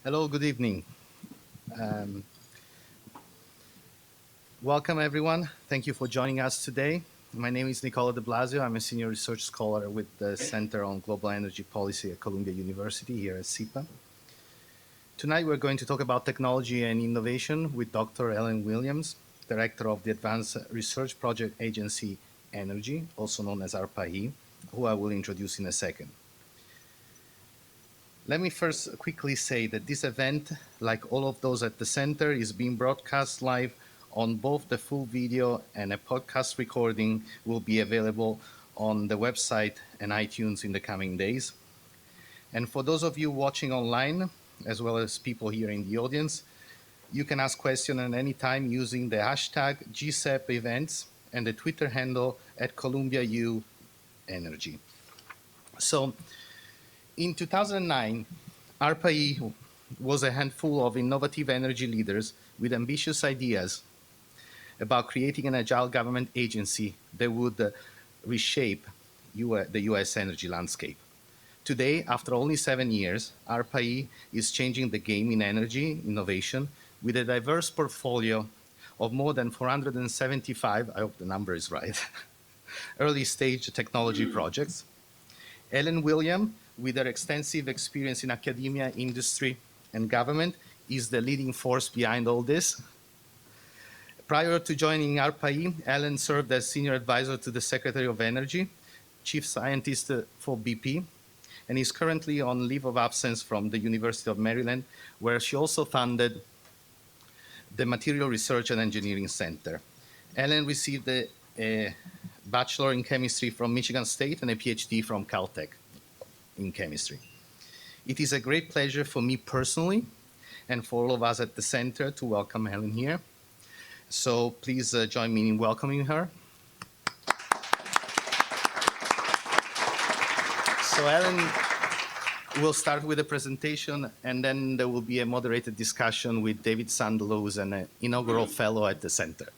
Hello, good evening. Um, Welcome, everyone. Thank you for joining us today. My name is Nicola de Blasio. I'm a senior research scholar with the Center on Global Energy Policy at Columbia University here at CEPA. Tonight, we're going to talk about technology and innovation with Dr. Ellen Williams, Director of the Advanced Research Project Agency Energy, also known as ARPA-E, who I will introduce in a second. Let me first quickly say that this event, like all of those at the center, is being broadcast live on both the full video and a podcast recording will be available on the website and iTunes in the coming days. And for those of you watching online, as well as people here in the audience, you can ask questions at any time using the hashtag GCEP events and the Twitter handle at ColumbiaU Energy. So, in 2009, ARPA-E was a handful of innovative energy leaders with ambitious ideas about creating an agile government agency that would reshape the US energy landscape. Today, after only 7 years, ARPA-E is changing the game in energy innovation with a diverse portfolio of more than 475, I hope the number is right, early stage technology projects. Ellen Williams, with her extensive experience in academia, industry, and government, is the leading force behind all this. Prior to joining ARPA-E, Ellen served as senior advisor to the Secretary of Energy, chief scientist for BP, and is currently on leave of absence from the University of Maryland, where she also founded the Material Research and Engineering Center. Ellen received a bachelor in chemistry from Michigan State and a PhD from Caltech in chemistry. It is a great pleasure for me personally and for all of us at the center to welcome Ellen here. So please join me in welcoming her. So Ellen will start with a presentation, and then there will be a moderated discussion with David Sandalow, who's an inaugural fellow at the center.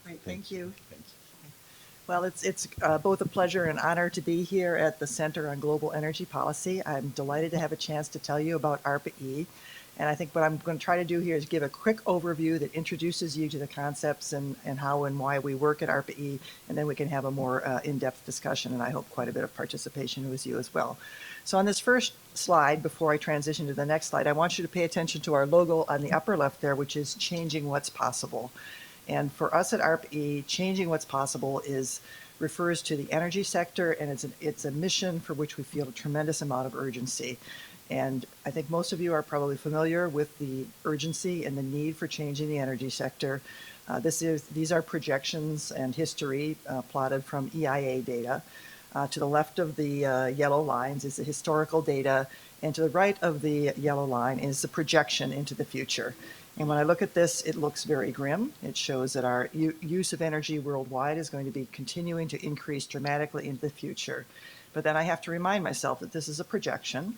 Great, thank you. Well, it's both a pleasure and honor to be here at the Center on Global Energy Policy. I'm delighted to have a chance to tell you about ARPA-E. And I think what I'm going to try to do here is give a quick overview that introduces you to the concepts and how and why we work at ARPA-E, and then we can have a more in-depth discussion, and I hope quite a bit of participation with you as well. So on this first slide, before I transition to the next slide, I want you to pay attention to our logo on the upper left there, which is changing what's possible. And for us at ARPA-E, changing what's possible refers to the energy sector, and it's a mission for which we feel a tremendous amount of urgency. And I think most of you are probably familiar with the urgency and the need for changing the energy sector. These are projections and history plotted from EIA data. To the left of the yellow lines is the historical data, and to the right of the yellow line is the projection into the future. And when I look at this, it looks very grim. It shows that our use of energy worldwide is going to be continuing to increase dramatically into the future. But then I have to remind myself that this is a projection.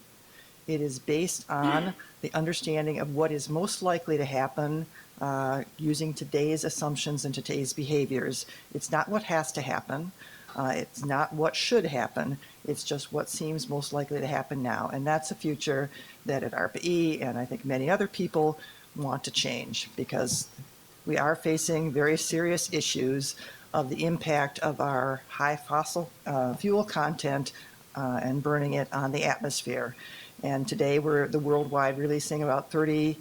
It is based on the understanding of what is most likely to happen using today's assumptions and today's behaviors. It's not what has to happen. It's not what should happen. It's just what seems most likely to happen now. And that's a future that at ARPA-E and I think many other people want to change, because we are facing very serious issues of the impact of our high fossil fuel content and burning it on the atmosphere. And today we're worldwide releasing about 30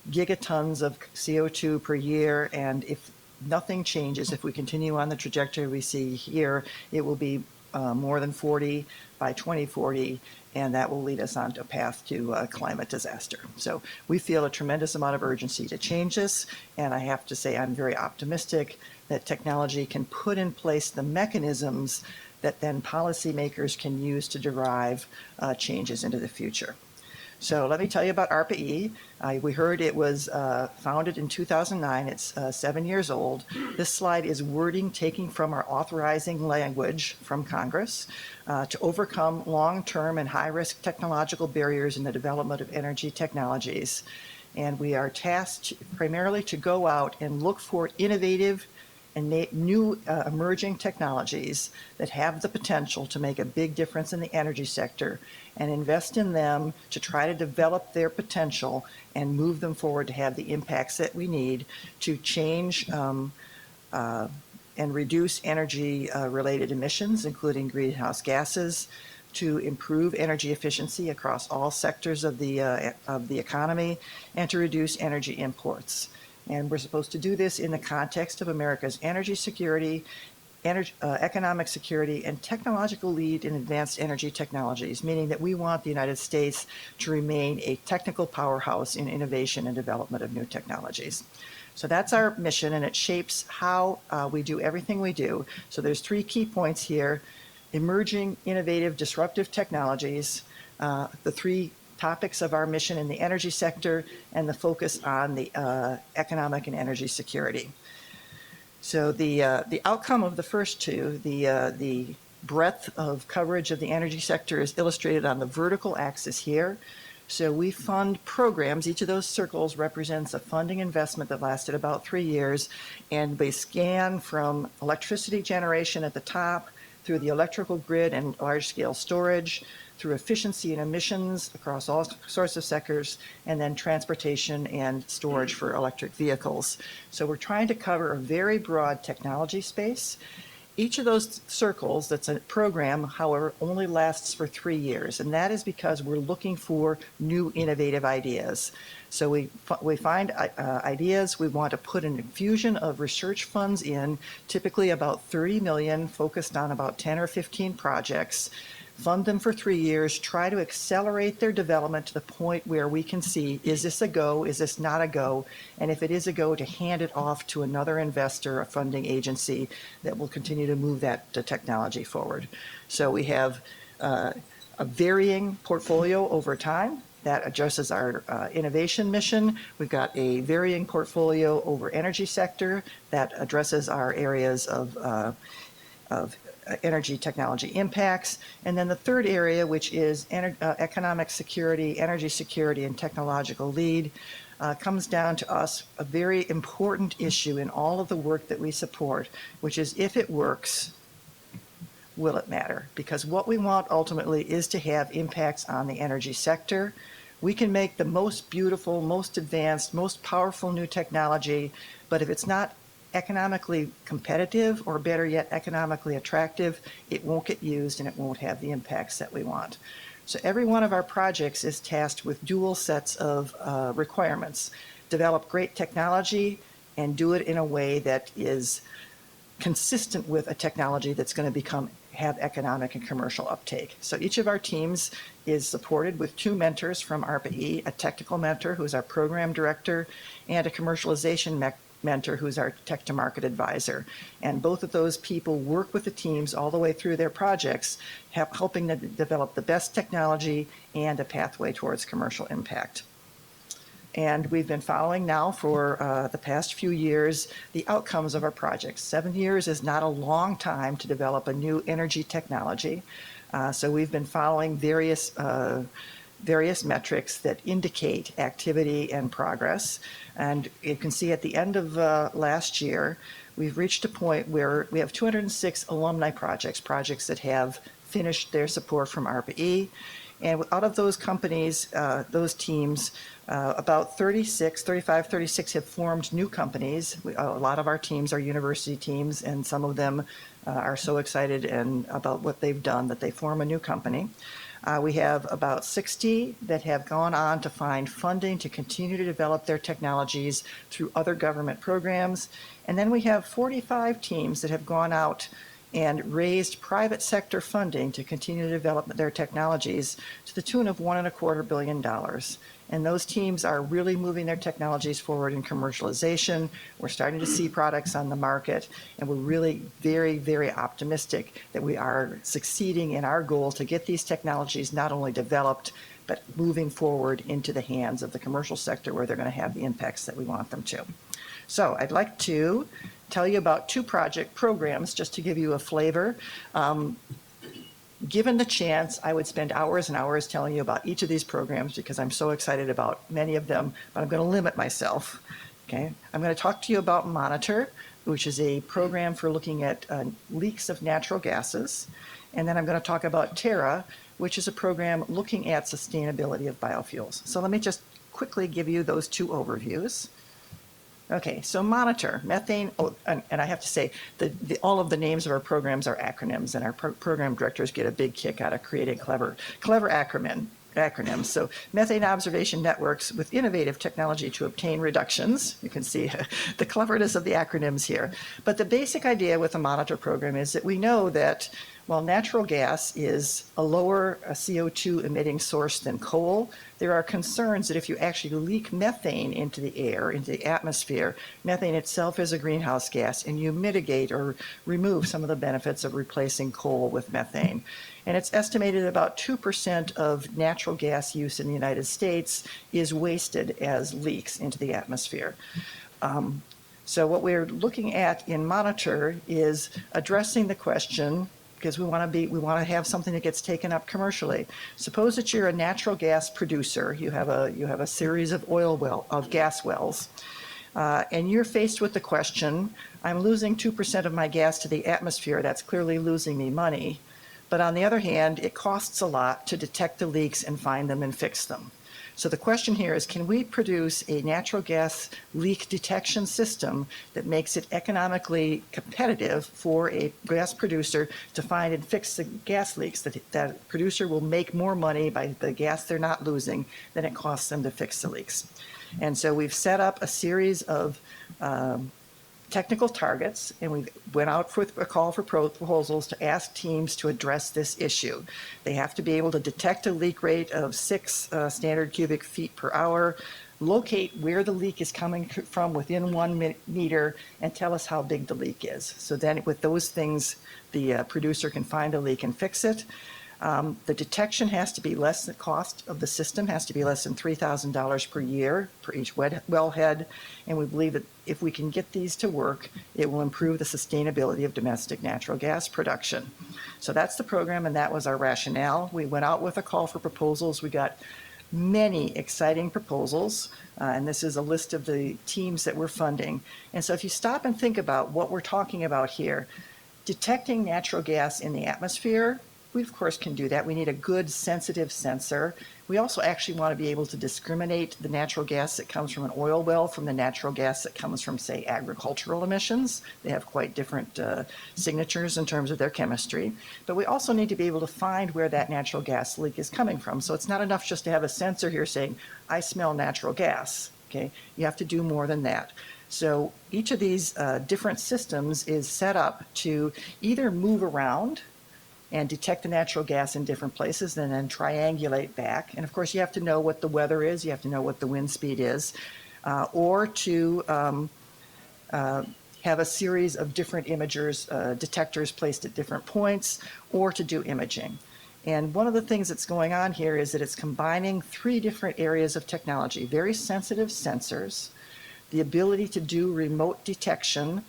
gigatons of CO2 per year, and if nothing changes, if we continue on the trajectory we see here, it will be more than 40 by 2040, and that will lead us onto a path to climate disaster. So we feel a tremendous amount of urgency to change this, and I have to say I'm very optimistic that technology can put in place the mechanisms that then policymakers can use to derive changes into the future. So let me tell you about ARPA-E. We heard it was founded in 2009. It's 7 years old. This slide is wording taking from our authorizing language from Congress to overcome long-term and high-risk technological barriers in the development of energy technologies. And we are tasked primarily to go out and look for innovative new emerging technologies that have the potential to make a big difference in the energy sector and invest in them to try to develop their potential and move them forward to have the impacts that we need to change and reduce energy-related emissions, including greenhouse gases, to improve energy efficiency across all sectors of the economy, and to reduce energy imports. And we're supposed to do this in the context of America's energy security, economic security, and technological lead in advanced energy technologies, meaning that we want the United States to remain a technical powerhouse in innovation and development of new technologies. So that's our mission, and it shapes how we do everything we do. So there's 3 key points here: emerging, innovative, disruptive technologies, the 3 topics of our mission in the energy sector, and the focus on the economic and energy security. So the outcome of the first 2, the breadth of coverage of the energy sector, is illustrated on the vertical axis here. So we fund programs. Each of those circles represents a funding investment that lasted about 3 years, and they scan from electricity generation at the top, through the electrical grid and large-scale storage, through efficiency and emissions across all sorts of sectors, and then transportation and storage for electric vehicles. So we're trying to cover a very broad technology space. Each of those circles that's a program, however, only lasts for 3 years, and that is because we're looking for new innovative ideas. So we find ideas, we want to put an infusion of research funds in, typically about 30 million, focused on about 10 or 15 projects, fund them for 3 years, try to accelerate their development to the point where we can see, is this a go, is this not a go, and if it is a go, to hand it off to another investor, a funding agency that will continue to move that technology forward. So we have a varying portfolio over time that addresses our innovation mission. We've got a varying portfolio over energy sector that addresses our areas of energy technology impacts. And then the third area, which is economic security, energy security, and technological lead, comes down to us a very important issue in all of the work that we support, which is, if it works, will it matter? Because what we want ultimately is to have impacts on the energy sector. We can make the most beautiful, most advanced, most powerful new technology, but if it's not economically competitive, or better yet, economically attractive, it won't get used and it won't have the impacts that we want. So every one of our projects is tasked with dual sets of requirements: develop great technology and do it in a way that is consistent with a technology that's going to have economic and commercial uptake. So each of our teams is supported with 2 mentors from ARPA-E, a technical mentor who's our program director, and a commercialization mentor who's our tech to market advisor. And both of those people work with the teams all the way through their projects, helping them develop the best technology and a pathway towards commercial impact. And we've been following now for the past few years the outcomes of our projects. 7 years is not a long time to develop a new energy technology. So we've been following various metrics that indicate activity and progress. And you can see at the end of last year, we've reached a point where we have 206 alumni projects that have finished their support from ARPA-E. And out of those companies, those teams, about 35, 36 have formed new companies. A lot of our teams are university teams, and some of them are so excited about what they've done that they form a new company. We have about 60 that have gone on to find funding to continue to develop their technologies through other government programs. And then we have 45 teams that have gone out and raised private sector funding to continue to develop their technologies to the tune of $1.25 billion. And those teams are really moving their technologies forward in commercialization. We're starting to see products on the market, and we're really very, very optimistic that we are succeeding in our goal to get these technologies not only developed, but moving forward into the hands of the commercial sector where they're going to have the impacts that we want them to. So I'd like to tell you about 2 programs just to give you a flavor. Given the chance, I would spend hours and hours telling you about each of these programs because I'm so excited about many of them, but I'm going to limit myself. Okay? I'm going to talk to you about Monitor, which is a program for looking at leaks of natural gases. And then I'm going to talk about Terra, which is a program looking at sustainability of biofuels. So let me just quickly give you those two overviews. Okay, so monitor, methane, and I have to say, all of the names of our programs are acronyms, and our program directors get a big kick out of creating clever acronyms. So methane observation networks with innovative technology to obtain reductions. You can see the cleverness of the acronyms here. But the basic idea with the monitor program is that we know that while natural gas is a lower CO2 emitting source than coal, there are concerns that if you actually leak methane into the air, into the atmosphere, methane itself is a greenhouse gas, and you mitigate or remove some of the benefits of replacing coal with methane. And it's estimated about 2% of natural gas use in the United States is wasted as leaks into the atmosphere. So what we're looking at in Monitor is addressing the question, because we want to have something that gets taken up commercially. Suppose that you're a natural gas producer. You have a series of gas wells, and you're faced with the question: I'm losing 2% of my gas to the atmosphere. That's clearly losing me money. But on the other hand, it costs a lot to detect the leaks and find them and fix them. So the question here is, can we produce a natural gas leak detection system that makes it economically competitive for a gas producer to find and fix the gas leaks, that producer will make more money by the gas they're not losing than it costs them to fix the leaks? And so we've set up a series of technical targets, and we went out with a call for proposals to ask teams to address this issue. They have to be able to detect a leak rate of 6 standard cubic feet per hour, locate where the leak is coming from within 1 meter, and tell us how big the leak is. So then with those things, the producer can find a leak and fix it. The detection has to be less, the cost of the system has to be less than $3,000 per year for each wellhead, and we believe that if we can get these to work, it will improve the sustainability of domestic natural gas production. So that's the program, and that was our rationale. We went out with a call for proposals. We got many exciting proposals, and this is a list of the teams that we're funding. And so if you stop and think about what we're talking about here, detecting natural gas in the atmosphere, we of course can do that. We need a good sensitive sensor. We also actually want to be able to discriminate the natural gas that comes from an oil well from the natural gas that comes from, say, agricultural emissions. They have quite different signatures in terms of their chemistry. But we also need to be able to find where that natural gas leak is coming from. So it's not enough just to have a sensor here saying, I smell natural gas. Okay? You have to do more than that. So each of these different systems is set up to either move around and detect the natural gas in different places and then triangulate back. And of course, you have to know what the weather is, you have to know what the wind speed is, or to have a series of different detectors placed at different points, or to do imaging. And one of the things that's going on here is that it's combining 3 different areas of technology: very sensitive sensors, the ability to do remote detection,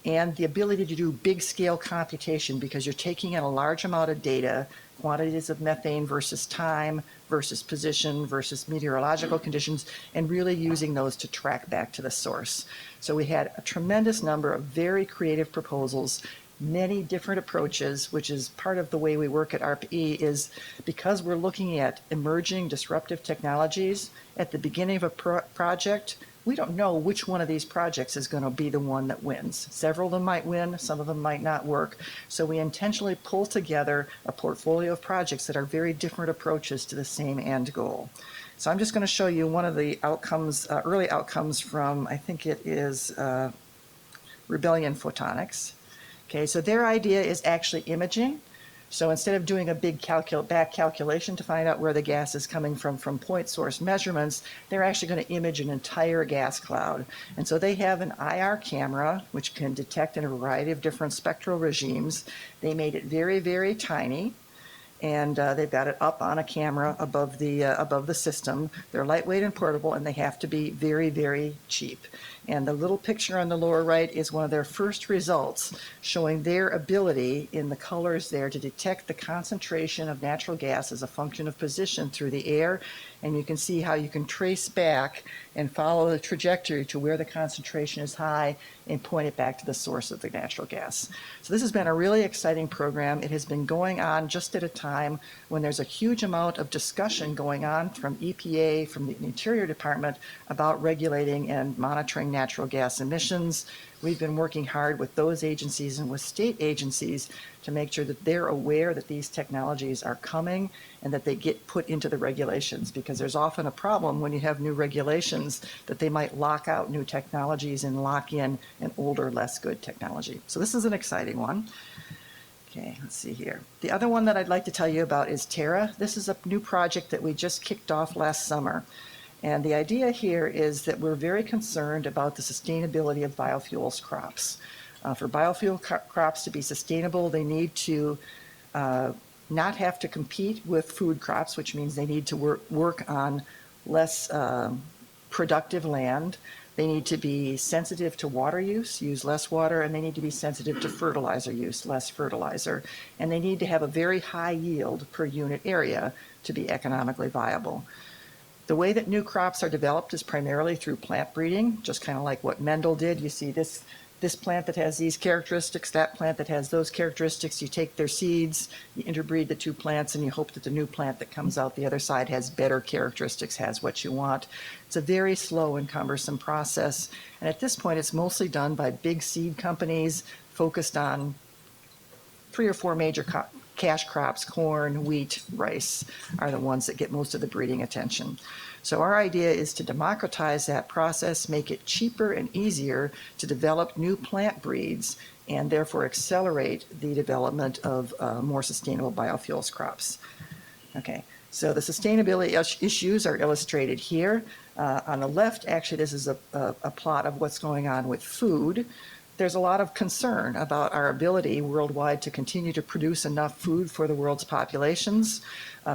and the ability to do big scale computation, because you're taking in a large amount of data, quantities of methane versus time versus position versus meteorological conditions, and really using those to track back to the source. So we had a tremendous number of very creative proposals, many different approaches, which is part of the way we work at ARPA-E, is because we're looking at emerging disruptive technologies at the beginning of a project. We don't know which one of these projects is going to be the one that wins. Several of them might win, some of them might not work. So we intentionally pull together a portfolio of projects that are very different approaches to the same end goal. So I'm just going to show you one of the outcomes, early outcomes from, I think it is Rebellion Photonics. Okay, so their idea is actually imaging. So instead of doing a big back calculation to find out where the gas is coming from point source measurements, they're actually going to image an entire gas cloud. And so they have an IR camera, which can detect in a variety of different spectral regimes. They made it very, very tiny, and they've got it up on a camera above the system. They're lightweight and portable, and they have to be very, very cheap. And the little picture on the lower right is one of their first results, showing their ability in the colors there to detect the concentration of natural gas as a function of position through the air, and you can see how you can trace back and follow the trajectory to where the concentration is high and point it back to the source of the natural gas. So this has been a really exciting program. It has been going on just at a time when there's a huge amount of discussion going on from EPA, from the Interior Department, about regulating and monitoring natural gas emissions. We've been working hard with those agencies and with state agencies to make sure that they're aware that these technologies are coming and that they get put into the regulations, because there's often a problem when you have new regulations that they might lock out new technologies and lock in an older, less good technology. So this is an exciting one. Okay, let's see here. The other one that I'd like to tell you about is Terra. This is a new project that we just kicked off last summer. And the idea here is that we're very concerned about the sustainability of biofuels crops. For biofuel crops to be sustainable, they need to not have to compete with food crops, which means they need to work on less productive land. They need to be sensitive to water use less water, and they need to be sensitive to fertilizer use, less fertilizer. And they need to have a very high yield per unit area to be economically viable. The way that new crops are developed is primarily through plant breeding, just kind of like what Mendel did. You see this plant that has these characteristics, that plant that has those characteristics. You take their seeds, you interbreed the two plants, and you hope that the new plant that comes out the other side has better characteristics, has what you want. It's a very slow and cumbersome process. And at this point, it's mostly done by big seed companies focused on 3 or 4 major cash crops. Corn, wheat, rice are the ones that get most of the breeding attention. So our idea is to democratize that process, make it cheaper and easier to develop new plant breeds, and therefore accelerate the development of more sustainable biofuels crops. Okay, so the sustainability issues are illustrated here. On the left, actually, this is a plot of what's going on with food. There's a lot of concern about our ability worldwide to continue to produce enough food for the world's populations.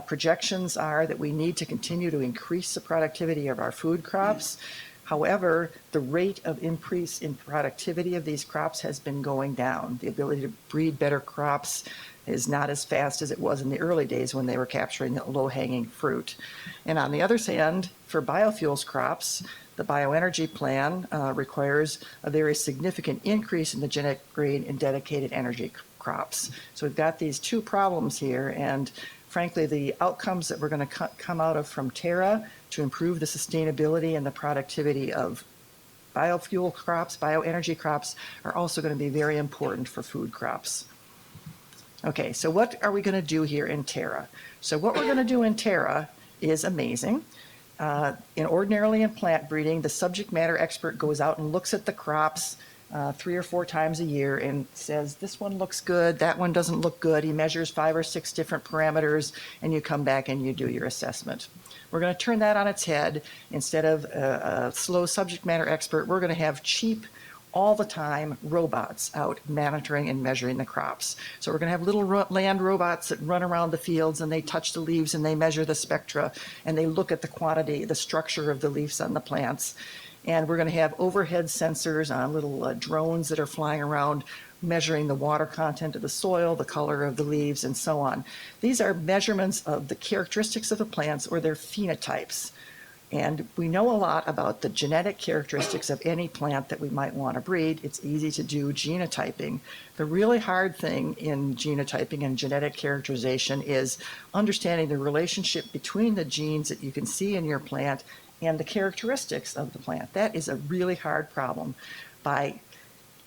Projections are that we need to continue to increase the productivity of our food crops. However, the rate of increase in productivity of these crops has been going down. The ability to breed better crops is not as fast as it was in the early days when they were capturing the low-hanging fruit. And on the other hand, for biofuels crops, the bioenergy plan requires a very significant increase in the genetic grade and dedicated energy crops. So we've got these two problems here, and frankly, the outcomes that we're going to come out of from Terra to improve the sustainability and the productivity of biofuel crops, bioenergy crops, are also going to be very important for food crops. Okay, so what are we going to do here in Terra? So what we're going to do in Terra is amazing. Ordinarily in plant breeding, the subject matter expert goes out and looks at the crops 3 or 4 times a year and says, this one looks good, that one doesn't look good. He measures 5 or 6 different parameters, and you come back and you do your assessment. We're going to turn that on its head. Instead of a slow subject matter expert, we're going to have cheap, all the time, robots out monitoring and measuring the crops. So we're going to have little land robots that run around the fields, and they touch the leaves and they measure the spectra, and they look at the quantity, the structure of the leaves on the plants. And we're going to have overhead sensors on little drones that are flying around, measuring the water content of the soil, the color of the leaves, and so on. These are measurements of the characteristics of the plants, or their phenotypes. And we know a lot about the genetic characteristics of any plant that we might want to breed. It's easy to do genotyping. The really hard thing in genotyping and genetic characterization is understanding the relationship between the genes that you can see in your plant and the characteristics of the plant. That is a really hard problem. By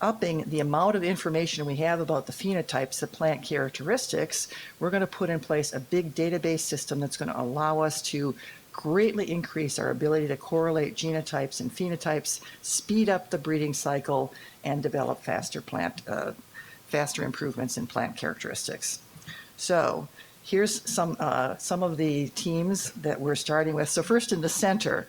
upping the amount of information we have about the phenotypes, the plant characteristics, we're going to put in place a big database system that's going to allow us to greatly increase our ability to correlate genotypes and phenotypes, speed up the breeding cycle, and develop faster improvements in plant characteristics. So here's some of the teams that we're starting with. So first in the center,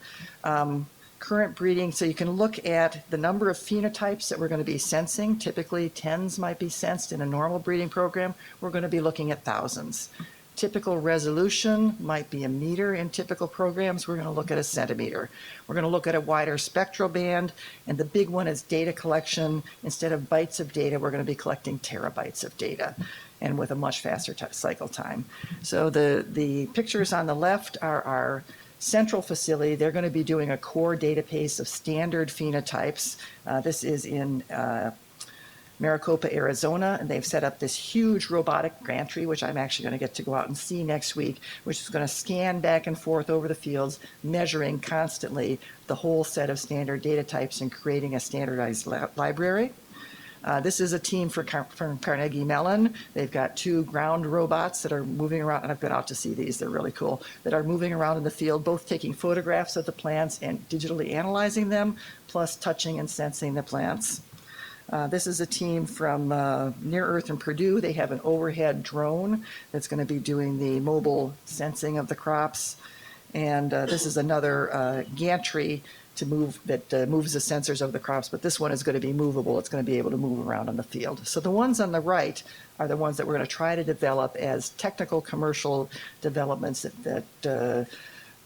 current breeding. So you can look at the number of phenotypes that we're going to be sensing. Typically, tens might be sensed in a normal breeding program. We're going to be looking at thousands. Typical resolution might be a meter in typical programs. We're going to look at a centimeter. We're going to look at a wider spectral band, and the big one is data collection. Instead of bytes of data, we're going to be collecting terabytes of data, and with a much faster cycle time. So the pictures on the left are our central facility, they're going to be doing a core database of standard phenotypes. This is in Maricopa, Arizona, and they've set up this huge robotic gantry, which I'm actually going to get to go out and see next week, which is going to scan back and forth over the fields, measuring constantly the whole set of standard data types and creating a standardized library. This is a team from Carnegie Mellon. They've got 2 ground robots that are moving around, and I've been out to see these, they're really cool, that are moving around in the field, both taking photographs of the plants and digitally analyzing them, plus touching and sensing the plants. This is a team from Near Earth and Purdue. They have an overhead drone that's going to be doing the mobile sensing of the crops. And this is another gantry to move that moves the sensors of the crops, but this one is going to be movable. It's going to be able to move around on the field. So the ones on the right are the ones that we're going to try to develop as technical commercial developments that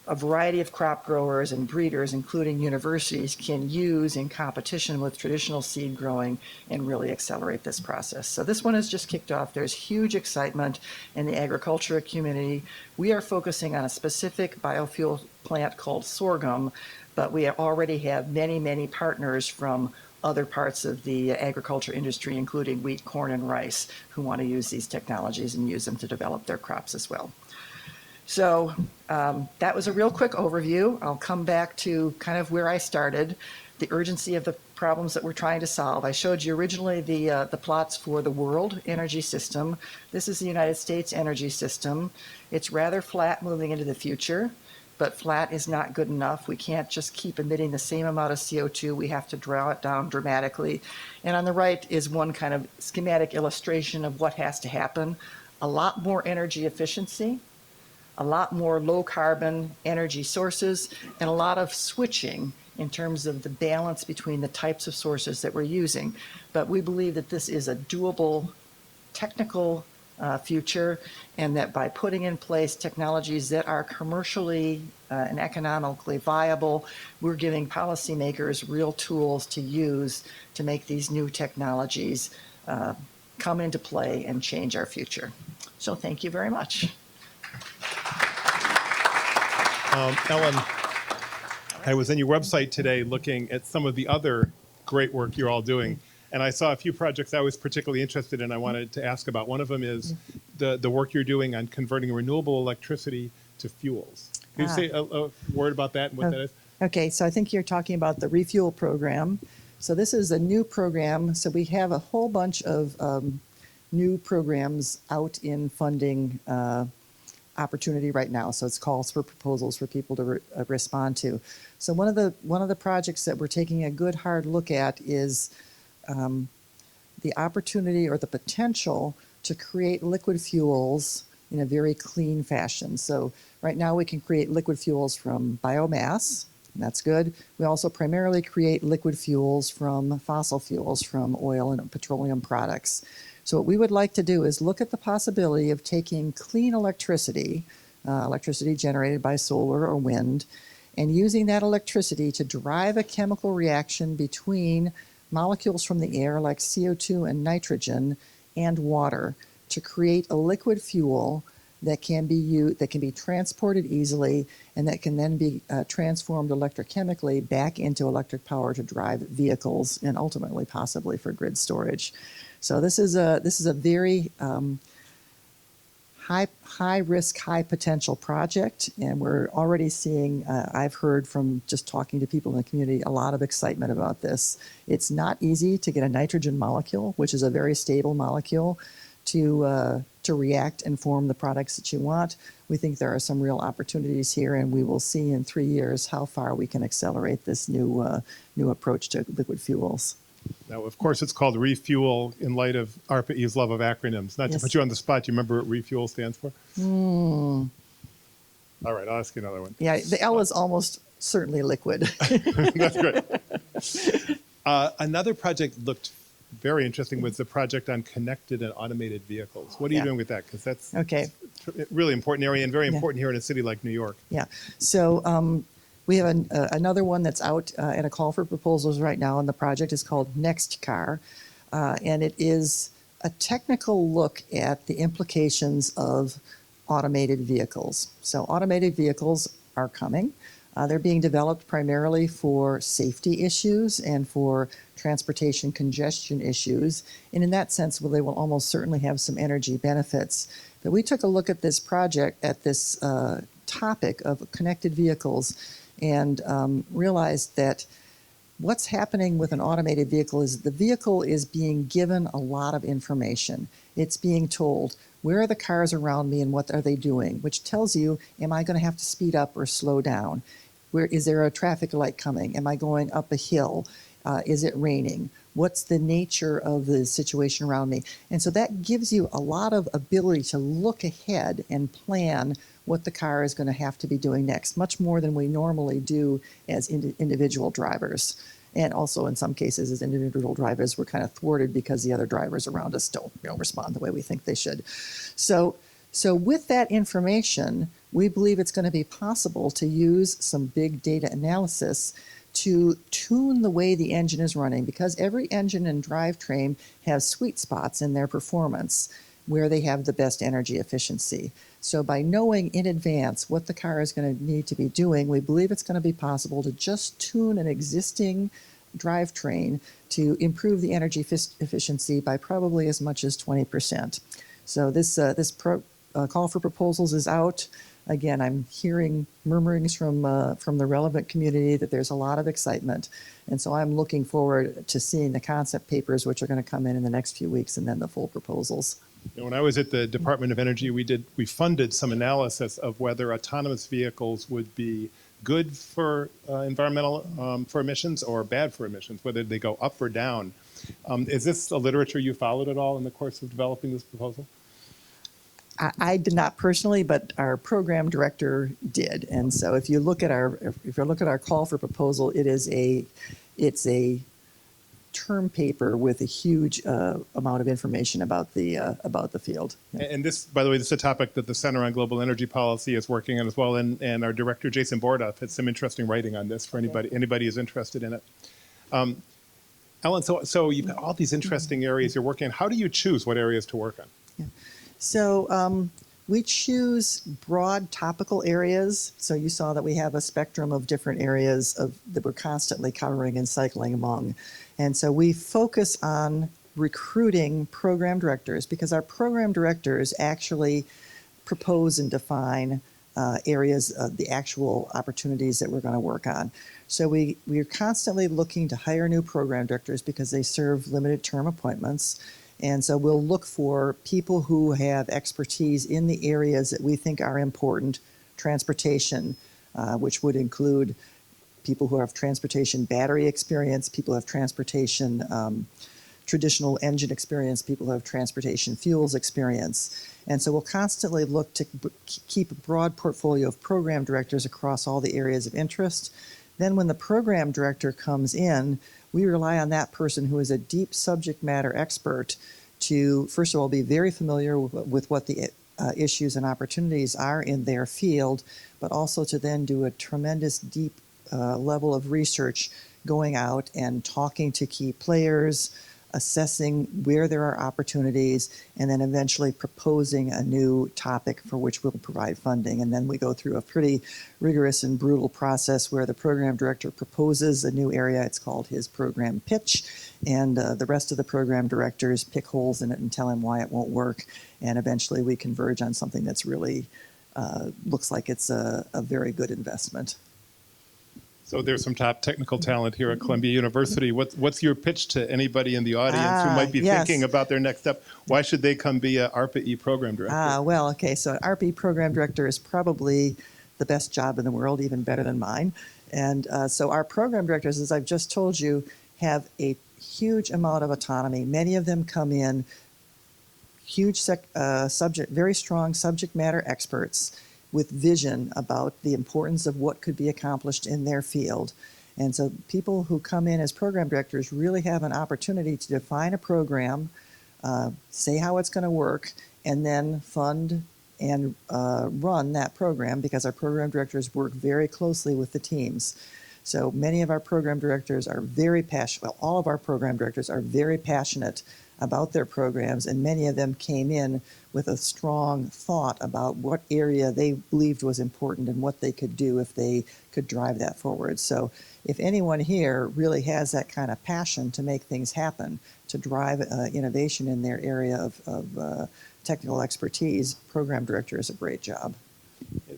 a variety of crop growers and breeders, including universities, can use in competition with traditional seed growing and really accelerate this process. So this one has just kicked off. There's huge excitement in the agriculture community. We are focusing on a specific biofuel plant called sorghum, but we already have many, many partners from other parts of the agriculture industry, including wheat, corn, and rice, who want to use these technologies and use them to develop their crops as well. So that was a real quick overview. I'll come back to kind of where I started, the urgency of the problems that we're trying to solve. I showed you originally the plots for the world energy system. This is the United States energy system. It's rather flat moving into the future, but flat is not good enough. We can't just keep emitting the same amount of CO2. We have to draw it down dramatically. And on the right is one kind of schematic illustration of what has to happen. A lot more energy efficiency, a lot more low carbon energy sources, and a lot of switching in terms of the balance between the types of sources that we're using. But we believe that this is a doable technical future, and that by putting in place technologies that are commercially and economically viable, we're giving policymakers real tools to use to make these new technologies come into play and change our future. So thank you very much. Ellen, I was on your website today looking at some of the other great work you're all doing, and I saw a few projects I was particularly interested in. I wanted to ask about. One of them is the work you're doing on converting renewable electricity to fuels. Can you say a word about that and what that is? Okay, so I think you're talking about the Refuel Program. So this is a new program. So we have a whole bunch of new programs out in funding opportunity right now. So it's calls for proposals for people to respond to. So one of the projects that we're taking a good hard look at is the opportunity or the potential to create liquid fuels in a very clean fashion. So right now we can create liquid fuels from biomass, and that's good. We also primarily create liquid fuels from fossil fuels, from oil and petroleum products. So what we would like to do is look at the possibility of taking clean electricity, electricity generated by solar or wind, and using that electricity to drive a chemical reaction between molecules from the air like CO2 and nitrogen and water to create a liquid fuel that can be transported easily, and that can then be transformed electrochemically back into electric power to drive vehicles and ultimately possibly for grid storage. So this is a very high risk, high potential project, and we're already seeing, I've heard from just talking to people in the community, a lot of excitement about this. It's not easy to get a nitrogen molecule, which is a very stable molecule, to react and form the products that you want. We think there are some real opportunities here, and we will see in 3 years how far we can accelerate this new approach to liquid fuels. Now, of course, it's called Refuel in light of ARPA-E's love of acronyms. Not to put you on the spot, do you remember what Refuel stands for? All right, I'll ask you another one. Yeah, the L is almost certainly liquid. That's great. Another project looked very interesting was the project on connected and automated vehicles. What are you doing with that? Because that's a really important area and very important here in a city like New York. Yeah. So we have another one that's out in a call for proposals right now, and the project is called Next Car. And it is a technical look at the implications of automated vehicles. So automated vehicles are coming. They're being developed primarily for safety issues and for transportation congestion issues. And in that sense, well, they will almost certainly have some energy benefits. But we took a look at this project, at this topic of connected vehicles, and realized that what's happening with an automated vehicle is the vehicle is being given a lot of information. It's being told, where are the cars around me and what are they doing? Which tells you, am I going to have to speed up or slow down? Where is there a traffic light coming? Am I going up a hill? Is it raining? What's the nature of the situation around me? And so that gives you a lot of ability to look ahead and plan what the car is going to have to be doing next, much more than we normally do as individual drivers. And also in some cases as individual drivers, we're kind of thwarted because the other drivers around us don't respond the way we think they should. So with that information, we believe it's going to be possible to use some big data analysis to tune the way the engine is running, because every engine and drivetrain has sweet spots in their performance where they have the best energy efficiency. So by knowing in advance what the car is going to need to be doing, we believe it's going to be possible to just tune an existing drivetrain to improve the energy efficiency by probably as much as 20%. So this call for proposals is out. Again, I'm hearing murmurings from the relevant community that there's a lot of excitement. And so I'm looking forward to seeing the concept papers, which are going to come in the next few weeks, and then the full proposals. When I was at the Department of Energy, we funded some analysis of whether autonomous vehicles would be good for environmental for emissions or bad for emissions, whether they go up or down. Is this a literature you followed at all in the course of developing this proposal? I did not personally, but our program director did. And so if you look at our call for proposal, it's a term paper with a huge amount of information about the field. And this, by the way, this is a topic that the Center on Global Energy Policy is working on as well. And our director, Jason Bordoff, had some interesting writing on this for anybody who's interested in it. Ellen, so you've got all these interesting areas you're working on. How do you choose what areas to work on? Yeah. So we choose broad topical areas. So you saw that we have a spectrum of different areas that we're constantly covering and cycling among. And so we focus on recruiting program directors, because our program directors actually propose and define areas of the actual opportunities that we're going to work on. So we're constantly looking to hire new program directors because they serve limited term appointments. And so we'll look for people who have expertise in the areas that we think are important. Transportation, which would include people who have transportation battery experience, people who have transportation traditional engine experience, people who have transportation fuels experience. And so we'll constantly look to keep a broad portfolio of program directors across all the areas of interest. Then when the program director comes in, we rely on that person who is a deep subject matter expert to, first of all, be very familiar with what the issues and opportunities are in their field, but also to then do a tremendous deep level of research, going out and talking to key players, assessing where there are opportunities, and then eventually proposing a new topic for which we'll provide funding. And then we go through a pretty rigorous and brutal process where the program director proposes a new area. It's called his program pitch, and the rest of the program directors pick holes in it and tell him why it won't work. And eventually we converge on something that's really looks like it's a very good investment. So there's some top technical talent here at Columbia University. What's your pitch to anybody in the audience who might be thinking about their next step? Why should they come be an ARPA-E program director? Well, okay, so an ARPA-E program director is probably the best job in the world, even better than mine. And so our program directors, as I've just told you, have a huge amount of autonomy. Many of them come in very strong subject matter experts with vision about the importance of what could be accomplished in their field. And so people who come in as program directors really have an opportunity to define a program, say how it's going to work, and then fund and run that program, because our program directors work very closely with the teams. So many of our program directors are very passionate, well, all of our program directors are very passionate about their programs, and many of them came in with a strong thought about what area they believed was important and what they could do if they could drive that forward. So if anyone here really has that kind of passion to make things happen, to drive innovation in their area of technical expertise, program director is a great job.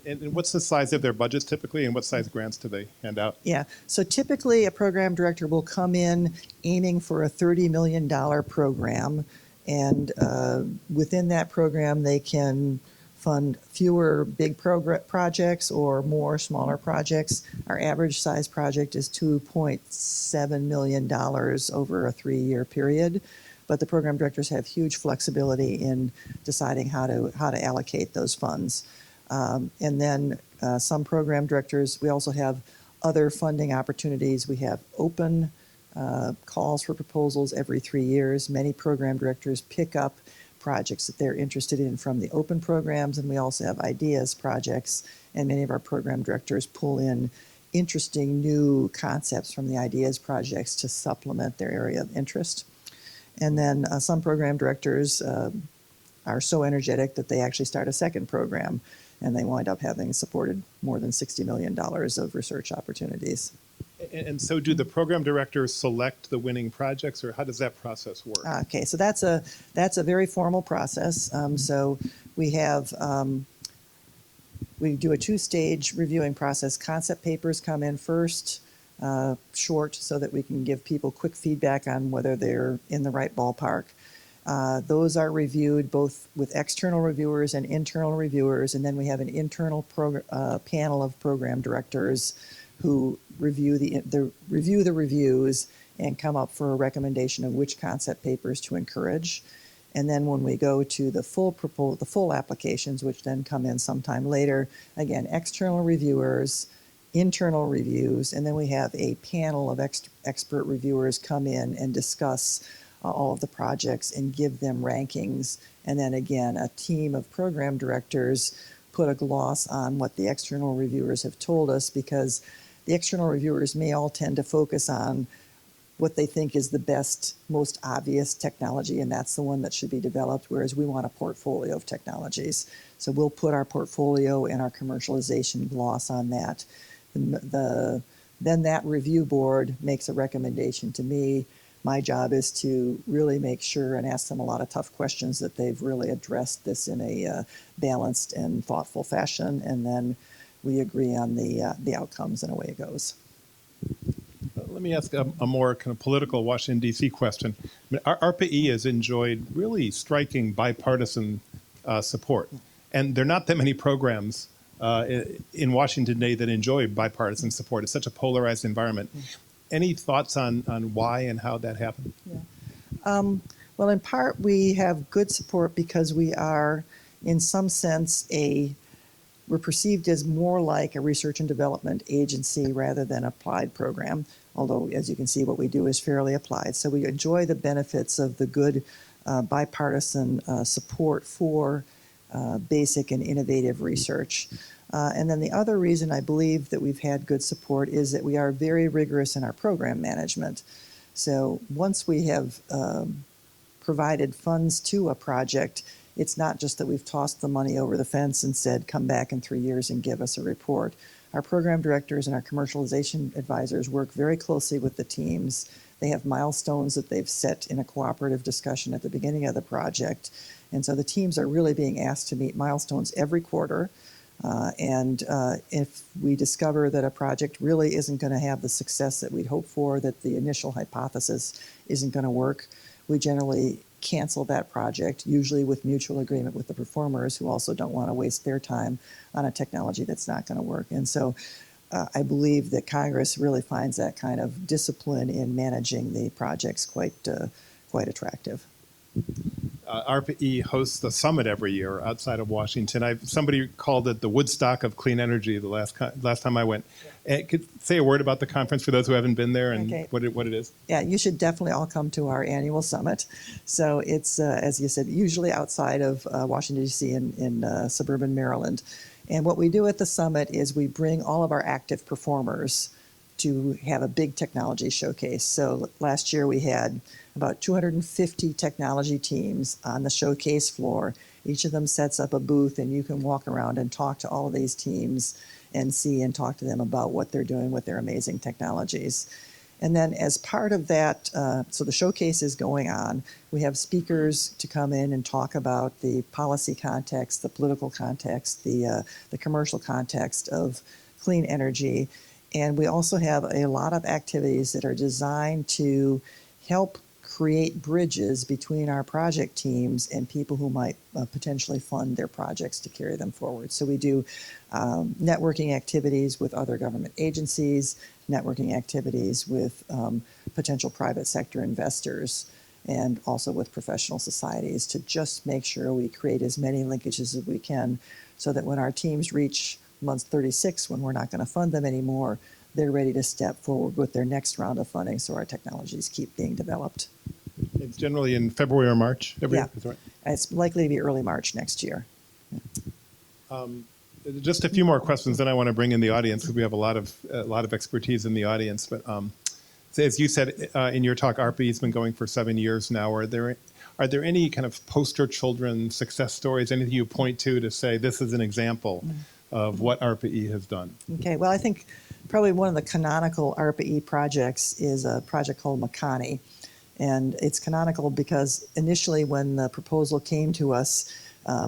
And what's the size of their budgets typically, and what size grants do they hand out? Yeah, so typically a program director will come in aiming for a $30 million program, and within that program they can fund fewer big projects or more smaller projects. Our average size project is $2.7 million over a 3-year period, but the program directors have huge flexibility in deciding how to allocate those funds. And then some program directors, we also have other funding opportunities. We have open calls for proposals every 3 years. Many program directors pick up projects that they're interested in from the open programs, and we also have ideas projects, and many of our program directors pull in interesting new concepts from the ideas projects to supplement their area of interest. And then some program directors are so energetic that they actually start a second program, and they wind up having supported more than $60 million of research opportunities. And so do the program directors select the winning projects, or how does that process work? Okay, so that's a very formal process. So we have we do a 2-stage reviewing process. Concept papers come in first, short, so that we can give people quick feedback on whether they're in the right ballpark. Those are reviewed both with external reviewers and internal reviewers, and then we have an internal panel of program directors who review the reviews and come up for a recommendation of which concept papers to encourage. And then when we go to the full applications, which then come in sometime later, again, external reviewers, internal reviews, and then we have a panel of expert reviewers come in and discuss all of the projects and give them rankings. And then again, a team of program directors put a gloss on what the external reviewers have told us, because the external reviewers may all tend to focus on what they think is the best, most obvious technology, and that's the one that should be developed, whereas we want a portfolio of technologies. So we'll put our portfolio and our commercialization gloss on that. Then that review board makes a recommendation to me. My job is to really make sure and ask them a lot of tough questions that they've really addressed this in a balanced and thoughtful fashion, and then we agree on the outcomes, and away it goes. Let me ask a more kind of political Washington, D.C. question. I mean, ARPA-E has enjoyed really striking bipartisan support, and there are not that many programs in Washington today that enjoy bipartisan support. It's such a polarized environment. Any thoughts on why and how that happened? Yeah. Well, in part, we have good support because we are, in some sense, we're perceived as more like a research and development agency rather than applied program, although, as you can see, what we do is fairly applied. So we enjoy the benefits of the good bipartisan support for basic and innovative research. And then the other reason I believe that we've had good support is that we are very rigorous in our program management. So once we have provided funds to a project, it's not just that we've tossed the money over the fence and said, come back in 3 years and give us a report. Our program directors and our commercialization advisors work very closely with the teams. They have milestones that they've set in a cooperative discussion at the beginning of the project. And so the teams are really being asked to meet milestones every quarter. If we discover that a project really isn't going to have the success that we'd hoped for, that the initial hypothesis isn't going to work, we generally cancel that project, usually with mutual agreement with the performers, who also don't want to waste their time on a technology that's not going to work. And so I believe that Congress really finds that kind of discipline in managing the projects quite attractive. ARPA-E hosts the summit every year outside of Washington. Somebody called it the Woodstock of clean energy the last time I went. Could say a word about the conference for those who haven't been there and okay. what it is? Yeah, you should definitely all come to our annual summit. So it's, as you said, usually outside of Washington, D.C. in suburban Maryland. And what we do at the summit is we bring all of our active performers to have a big technology showcase. So last year we had about 250 technology teams on the showcase floor. Each of them sets up a booth, and you can walk around and talk to all of these teams and see and talk to them about what they're doing with their amazing technologies. And then as part of that, so the showcase is going on. We have speakers to come in and talk about the policy context, the political context, the commercial context of clean energy. And we also have a lot of activities that are designed to help create bridges between our project teams and people who might potentially fund their projects to carry them forward. So we do networking activities with other government agencies, networking activities with potential private sector investors, and also with professional societies to just make sure we create as many linkages as we can so that when our teams reach month 36, when we're not going to fund them anymore, they're ready to step forward with their next round of funding so our technologies keep being developed. It's generally in February or March every year? Is that right? It's likely to be early March next year. Just a few more questions, then I want to bring in the audience because we have a lot of expertise in the audience. But so as you said in your talk, ARPA-E has been going for 7 years now. Are there any kind of poster children success stories, anything you point to say this is an example of what ARPA-E has done? Okay, well, I think probably one of the canonical ARPA-E projects is a project called Makani. And it's canonical because initially when the proposal came to us,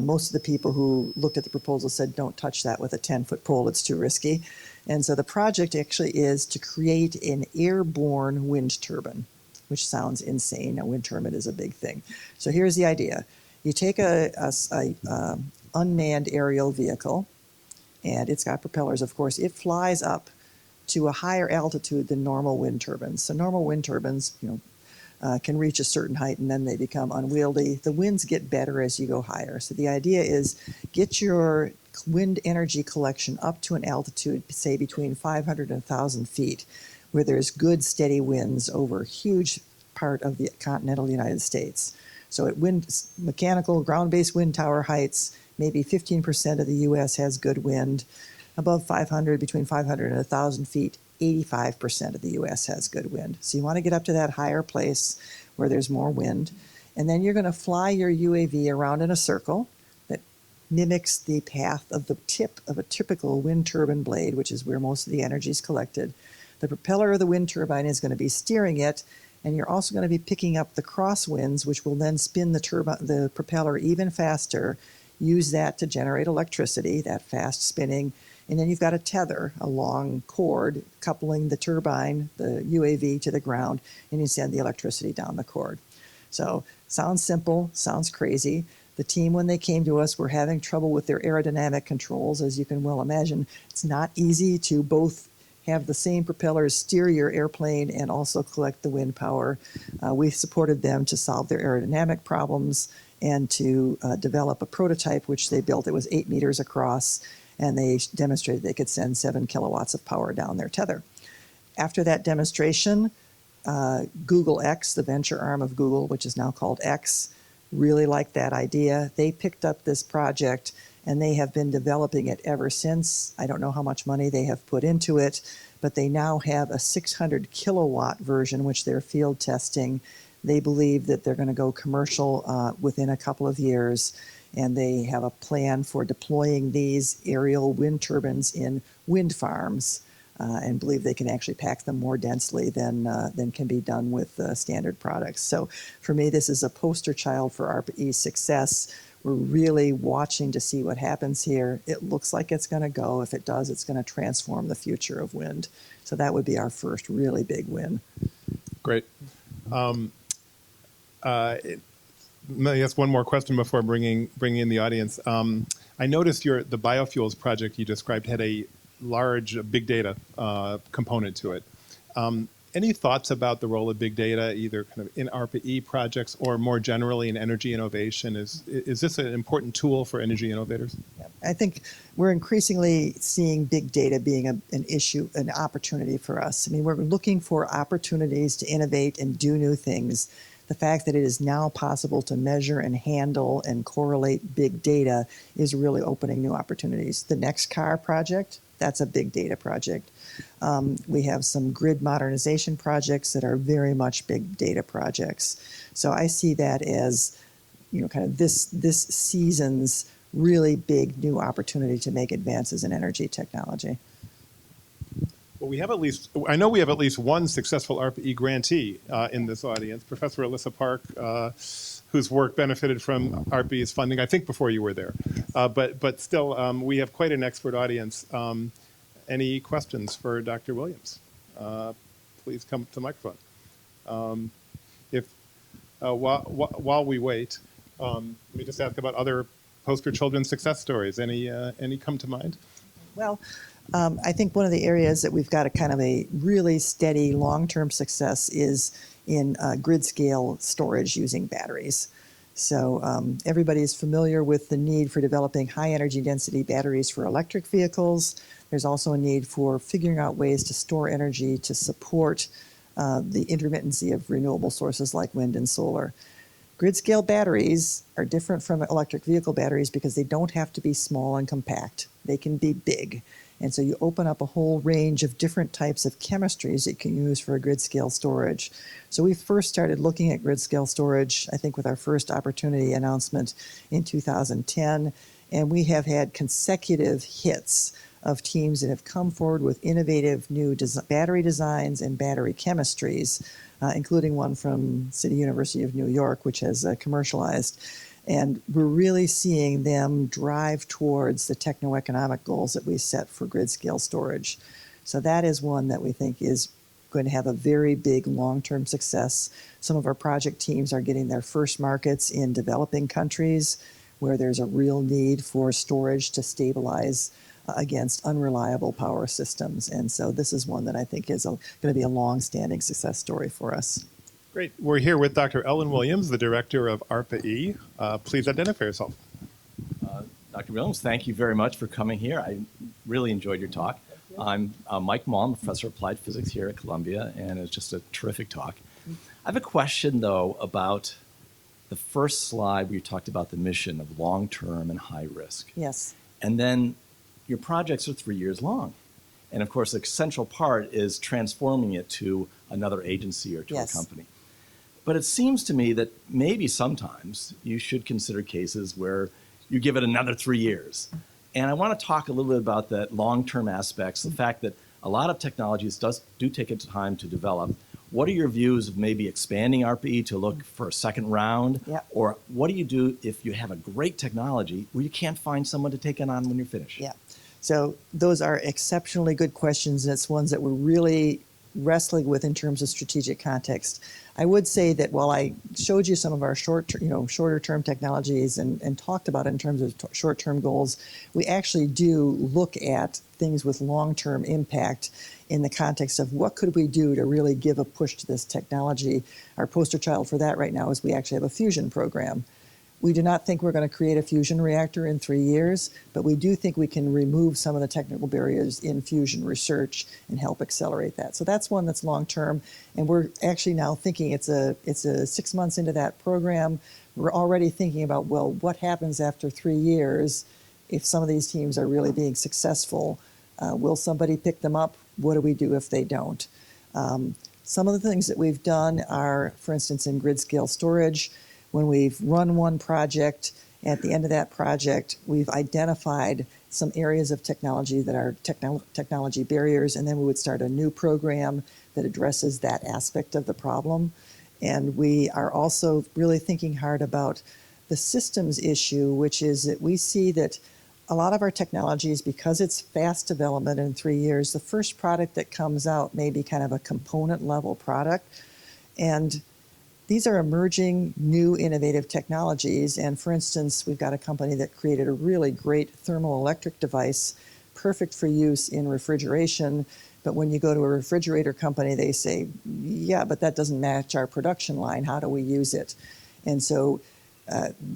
most of the people who looked at the proposal said, don't touch that with a 10-foot pole, it's too risky. And so the project actually is to create an airborne wind turbine, which sounds insane. A wind turbine is a big thing. So here's the idea. You take a unmanned aerial vehicle, and it's got propellers, of course. It flies up to a higher altitude than normal wind turbines. So normal wind turbines, can reach a certain height and then they become unwieldy. The winds get better as you go higher. So the idea is get your wind energy collection up to an altitude, say between 500 and 1,000 feet, where there's good steady winds over a huge part of the continental United States. So at mechanical ground-based wind tower heights, maybe 15% of the U.S. has good wind. Above 500, between 500 and 1,000 feet, 85% of the U.S. has good wind. So you want to get up to that higher place where there's more wind. And then you're going to fly your UAV around in a circle that mimics the path of the tip of a typical wind turbine blade, which is where most of the energy is collected. The propeller of the wind turbine is going to be steering it, and you're also going to be picking up the crosswinds, which will then spin the propeller even faster, use that to generate electricity, that fast spinning. And then you've got a tether, a long cord, coupling the turbine, the UAV, to the ground, and you send the electricity down the cord. So sounds simple, sounds crazy. The team, when they came to us, were having trouble with their aerodynamic controls. As you can well imagine, it's not easy to both have the same propellers steer your airplane and also collect the wind power. We supported them to solve their aerodynamic problems and to develop a prototype, which they built. It was 8 meters across, and they demonstrated they could send 7 kilowatts of power down their tether. After that demonstration, Google X, the venture arm of Google, which is now called X, really liked that idea. They picked up this project, and they have been developing it ever since. I don't know how much money they have put into it, but they now have a 600 kilowatt version, which they're field testing. They believe that they're going to go commercial within a couple of years, and they have a plan for deploying these aerial wind turbines in wind farms and believe they can actually pack them more densely than can be done with standard products. So for me, this is a poster child for ARPA-E's success. We're really watching to see what happens here. It looks like it's going to go. If it does, it's going to transform the future of wind. So that would be our first really big win. Great. Let me ask one more question before bringing in the audience. I noticed the biofuels project you described had a large big data component to it. Any thoughts about the role of big data, either kind of in ARPA-E projects or more generally in energy innovation? Is this an important tool for energy innovators? Yeah. I think we're increasingly seeing big data being an issue, an opportunity for us. I mean, we're looking for opportunities to innovate and do new things. The fact that it is now possible to measure and handle and correlate big data is really opening new opportunities. The Next Car project, That's a big data project. We have some grid modernization projects that are very much big data projects. So I see that as, kind of this season's really big new opportunity to make advances in energy technology. Well, I know we have at least one successful ARPA-E grantee in this audience, Professor Alyssa Park, whose work benefited from ARPA-E's funding, I think before you were there. But still, we have quite an expert audience. Any questions for Dr. Williams? Please come to the microphone. While we wait, let me just ask about other poster children success stories. Any come to mind? Well, I think one of the areas that we've got a kind of a really steady long-term success is in grid scale storage using batteries. So everybody is familiar with the need for developing high energy density batteries for electric vehicles. There's also a need for figuring out ways to store energy to support the intermittency of renewable sources like wind and solar. Grid scale batteries are different from electric vehicle batteries because they don't have to be small and compact. They can be big. And so you open up a whole range of different types of chemistries that you can use for a grid scale storage. So we first started looking at grid scale storage, I think, with our first opportunity announcement in 2010. And we have had consecutive hits of teams that have come forward with innovative new battery designs and battery chemistries, including one from City University of New York, which has commercialized. And we're really seeing them drive towards the techno-economic goals that we set for grid scale storage. So that is one that we think is going to have a very big long-term success. Some of our project teams are getting their first markets in developing countries where there's a real need for storage to stabilize against unreliable power systems. And so this is one that I think is going to be a long-standing success story for us. Great. We're here with Dr. Ellen Williams, the director of ARPA-E. Please identify yourself. Dr. Williams, thank you very much for coming here. I really enjoyed your talk. I'm Mike Mull, I'm a professor of applied physics here at Columbia, and it's just a terrific talk. I have a question, though, about the first slide where you talked about the mission of long-term and high risk. Yes. And then your projects are 3 years long. And of course, the central part is transforming it to another agency or to a company. But it seems to me that maybe sometimes you should consider cases where you give it another 3 years. And I want to talk a little bit about that long-term aspects, the fact that a lot of technologies do take its time to develop. What are your views of maybe expanding ARPA-E to look for a second round? Yep. Or what do you do if you have a great technology where you can't find someone to take it on when you're finished? Yeah. So those are exceptionally good questions, and it's ones that we're really wrestling with in terms of strategic context. I would say that while I showed you some of our shorter term technologies and talked about it in terms of short term goals, we actually do look at things with long term impact in the context of what could we do to really give a push to this technology. Our poster child for that right now is we actually have a fusion program. We do not think we're going to create a fusion reactor in 3 years, but we do think we can remove some of the technical barriers in fusion research and help accelerate that. So that's one that's long term, and we're actually now thinking it's a 6 months into that program. We're already thinking about, well, what happens after 3 years if some of these teams are really being successful? Will somebody pick them up? What do we do if they don't? Some of the things that we've done are, for instance, in grid scale storage. When we've run one project, at the end of that project, we've identified some areas of technology that are technology barriers, and then we would start a new program that addresses that aspect of the problem. And we are also really thinking hard about the systems issue, which is that we see that a lot of our technologies, because it's fast development in 3 years, the first product that comes out may be kind of a component level product. And these are emerging, new, innovative technologies. And for instance, we've got a company that created a really great thermoelectric device, perfect for use in refrigeration. But when you go to a refrigerator company, they say, yeah, but that doesn't match our production line. How do we use it? And so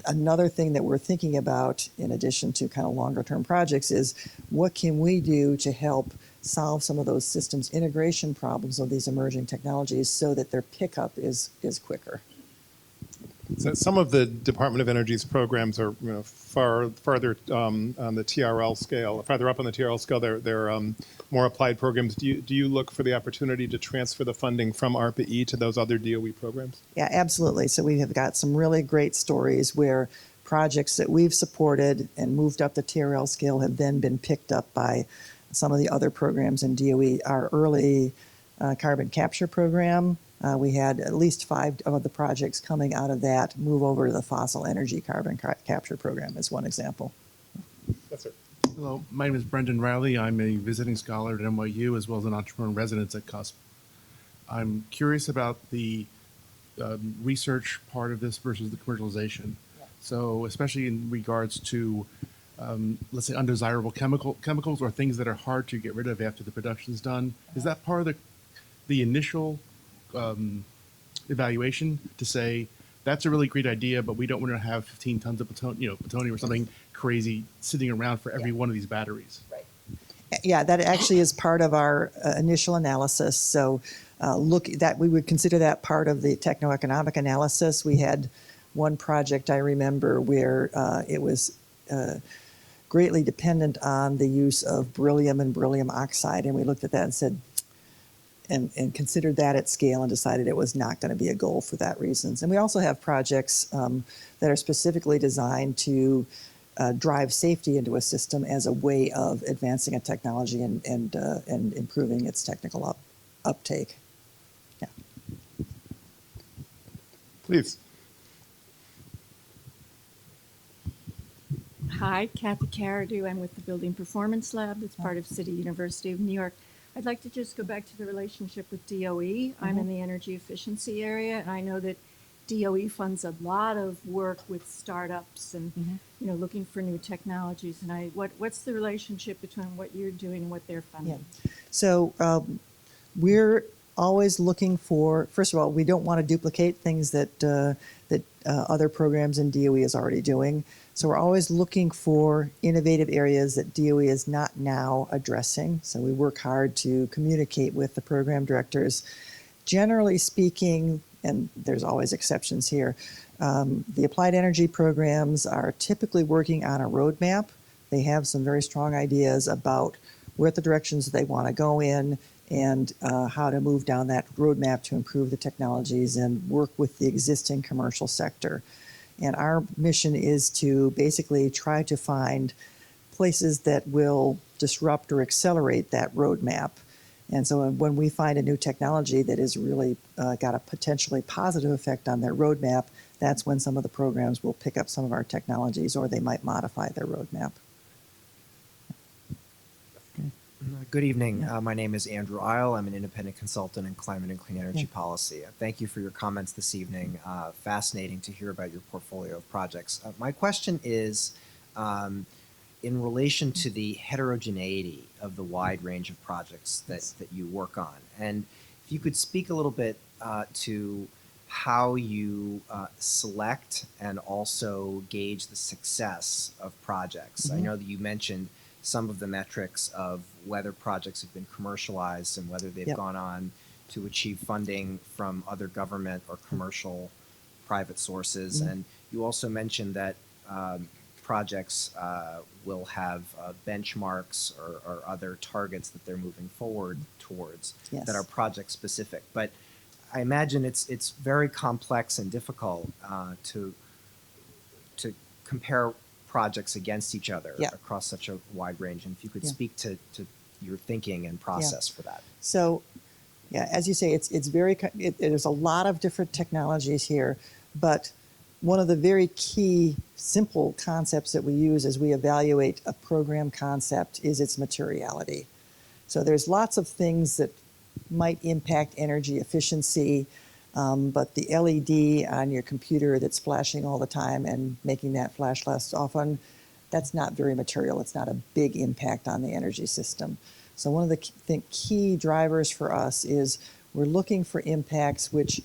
another thing that we're thinking about, in addition to kind of longer term projects, is what can we do to help solve some of those systems integration problems of these emerging technologies so that their pickup is quicker. So some of the Department of Energy's programs are, farther on the TRL scale, farther up on the TRL scale. They're more applied programs. Do you look for the opportunity to transfer the funding from ARPA-E to those other DOE programs? Yeah, absolutely. So we have got some really great stories where projects that we've supported and moved up the TRL scale have then been picked up by some of the other programs in DOE. Our early carbon capture program, we had at least 5 of the projects coming out of that move over to the fossil energy carbon capture program as one example. Yes, sir. Hello, my name is Brendan Riley. I'm a visiting scholar at NYU as well as an entrepreneur in residence at CUSP. I'm curious about the research part of this versus the commercialization. Yeah. So especially in regards to, let's say, undesirable chemicals or things that are hard to get rid of after the production's done. Is that part of the initial evaluation to say, that's a really great idea, but we don't want to have 15 tons of plutonium or something crazy sitting around for every one of these batteries? Right. Yeah, that actually is part of our initial analysis. So we would consider that part of the techno-economic analysis. We had one project I remember where it was greatly dependent on the use of beryllium and beryllium oxide, and we looked at that and said, and considered that at scale and decided it was not going to be a goal for that reasons. And we also have projects that are specifically designed to drive safety into a system as a way of advancing a technology and improving its technical uptake. Yeah. Please. Hi, Kathy Caradu. I'm with the Building Performance Lab. That's part of City University of New York. I'd like to just go back to the relationship with DOE. I'm in the energy efficiency area, and I know that DOE funds a lot of work with startups and looking for new technologies. And what's the relationship between what you're doing and what they're funding? Yeah. So we're always looking for. First of all, we don't want to duplicate things that other programs in DOE is already doing. So we're always looking for innovative areas that DOE is not now addressing. So we work hard to communicate with the program directors. Generally speaking, and there's always exceptions here, the applied energy programs are typically working on a roadmap. They have some very strong ideas about where the directions they want to go in and how to move down that roadmap to improve the technologies and work with the existing commercial sector. And our mission is to basically try to find places that will disrupt or accelerate that roadmap. And so when we find a new technology that has really got a potentially positive effect on their roadmap, that's when some of the programs will pick up some of our technologies or they might modify their roadmap. Good evening. My name is Andrew Isle. I'm an independent consultant in climate and clean energy policy. Thank you for your comments this evening. Fascinating to hear about your portfolio of projects. My question is in relation to the heterogeneity of the wide range of projects that you work on. And if you could speak a little bit to how you select and also gauge the success of projects. I know that you mentioned some of the metrics of whether projects have been commercialized and whether they've gone on to achieve funding from other government or commercial private sources. And you also mentioned that projects will have benchmarks or other targets that they're moving forward towards that are project specific. But I imagine it's very complex and difficult to compare projects against each other across such a wide range. And if you could speak to your thinking and process for that. So, as you say, there's a lot of different technologies here, but one of the very key simple concepts that we use as we evaluate a program concept is its materiality. So there's lots of things that might impact energy efficiency, but the LED on your computer that's flashing all the time and making that flash less often, that's not very material. It's not a big impact on the energy system. So one of the key drivers for us is we're looking for impacts which,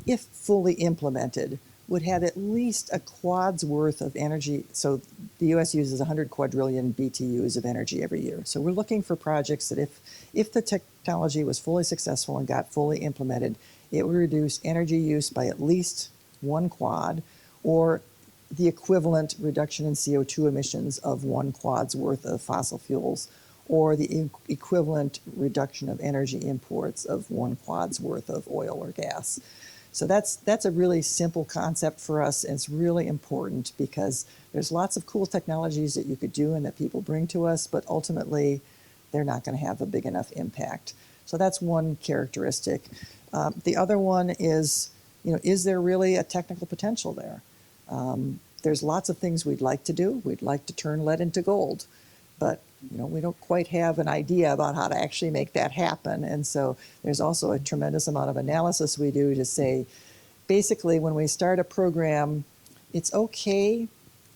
if fully implemented, would have at least a quad's worth of energy. So the U.S. uses 100 quadrillion BTUs of energy every year. So we're looking for projects that if the technology was fully successful and got fully implemented, it would reduce energy use by at least one quad, or the equivalent reduction in CO2 emissions of one quad's worth of fossil fuels, or the equivalent reduction of energy imports of one quad's worth of oil or gas. So that's a really simple concept for us, and it's really important because there's lots of cool technologies that you could do and that people bring to us, but ultimately they're not going to have a big enough impact. So that's one characteristic. The other one is, is there really a technical potential there? There's lots of things we'd like to do. We'd like to turn lead into gold, but we don't quite have an idea about how to actually make that happen. And so there's also a tremendous amount of analysis we do to say, basically, when we start a program, it's okay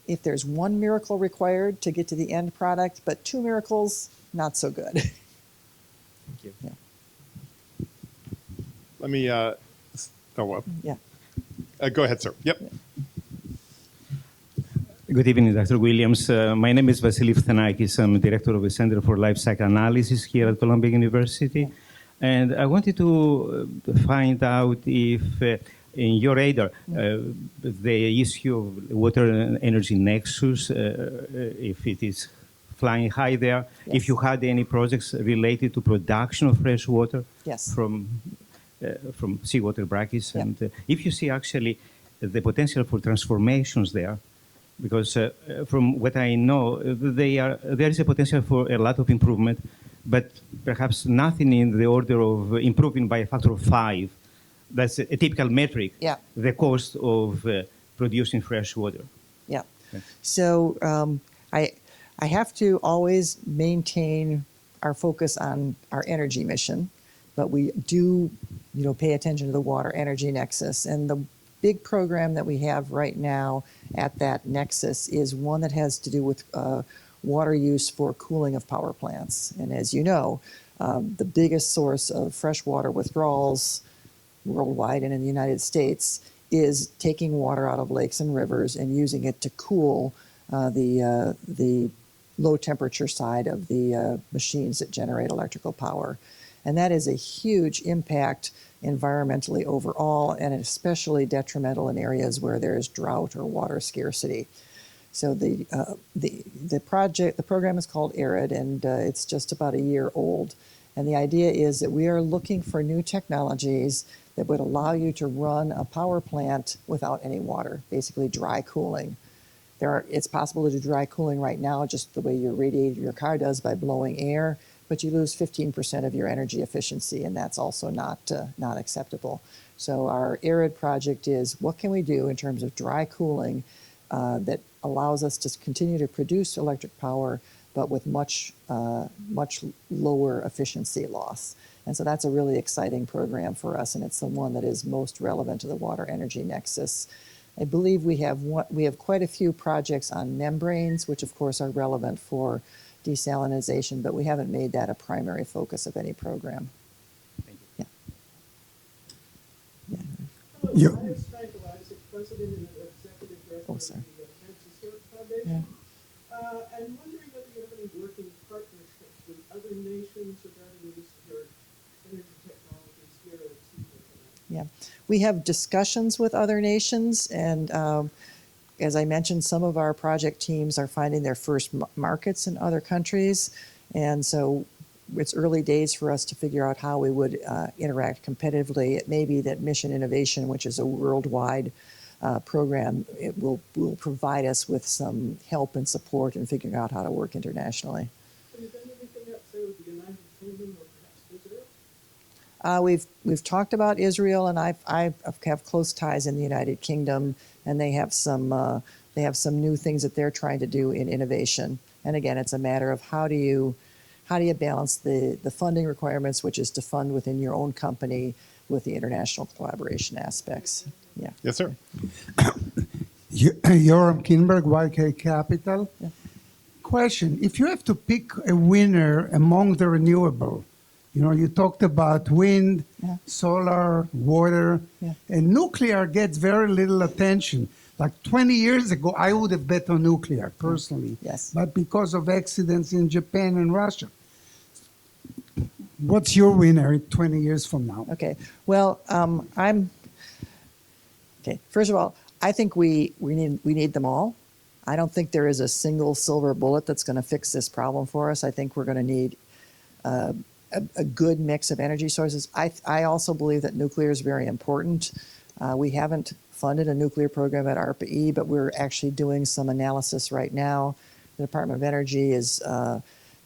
if there's one miracle required to get to the end product, but two miracles, not so good. Thank you. Yeah. Let me, Yeah. Go ahead, sir. Yep. Good evening, Dr. Williams. My name is Vasilis Thanakis. I'm director of the Center for Life Cycle Analysis here at Columbia University. And I wanted to find out if in your radar, the issue of water and energy nexus, if it is flying high there, Yes. if you had any projects related to production of fresh water Yes. from seawater brackies, Yeah. and if you see actually the potential for transformations there, because from what I know, there is a potential for a lot of improvement, but perhaps nothing in the order of improving by a factor of 5. That's a typical metric, Yeah. the cost of producing fresh water. Yeah. So I have to always maintain our focus on our energy mission, but we do, pay attention to the water energy nexus. And the big program that we have right now at that nexus is one that has to do with water use for cooling of power plants. And as you know, the biggest source of freshwater withdrawals worldwide and in the United States is taking water out of lakes and rivers and using it to cool the low temperature side of the machines that generate electrical power. And that is a huge impact environmentally overall, and especially detrimental in areas where there is drought or water scarcity. So the program is called ARID, and it's just about a year old. And the idea is that we are looking for new technologies that would allow you to run a power plant without any water, basically dry cooling. It's possible to do dry cooling right now just the way your radiator your car does by blowing air, but you lose 15% of your energy efficiency, and that's also not acceptable. So our ARID project is, what can we do in terms of dry cooling that allows us to continue to produce electric power, but with much lower efficiency loss. And so that's a really exciting program for us, and it's the one that is most relevant to the water energy nexus. I believe we have quite a few projects on membranes, which of course are relevant for desalinization, but we haven't made that a primary focus of any program. Thank you. Yeah. Hello, my name is Frank Elias, President and Executive Director Oh, of sorry. the Cancer Foundation. I'm wondering whether you have any working partnerships with other nations regarding the use of your energy technologies here at CGEP. Yeah, we have discussions with other nations, and as I mentioned, some of our project teams are finding their first markets in other countries, and so it's early days for us to figure out how we would interact competitively. It may be that Mission Innovation, which is a worldwide program, it will provide us with some help and support in figuring out how to work internationally. Have you done anything outside of the United Kingdom or perhaps Israel? We've talked about Israel, and I have close ties in the United Kingdom, and they have some new things that they're trying to do in innovation. And again, it's a matter of how do you balance the funding requirements, which is to fund within your own company, with the international collaboration aspects. Yeah. Yes, sir. Yoram Kinberg, YK Capital. Yeah. Question: if you have to pick a winner among the renewable, you talked about wind, Yeah. solar, water, Yeah. and nuclear gets very little attention. Like 20 years ago, I would have bet on nuclear personally. Yes. But because of accidents in Japan and Russia. What's your winner 20 years from now? Okay. Well, Okay, first of all, I think we need them all. I don't think there is a single silver bullet that's going to fix this problem for us. I think we're going to need a good mix of energy sources. I also believe that nuclear is very important. We haven't funded a nuclear program at ARPA-E, but we're actually doing some analysis right now. The Department of Energy is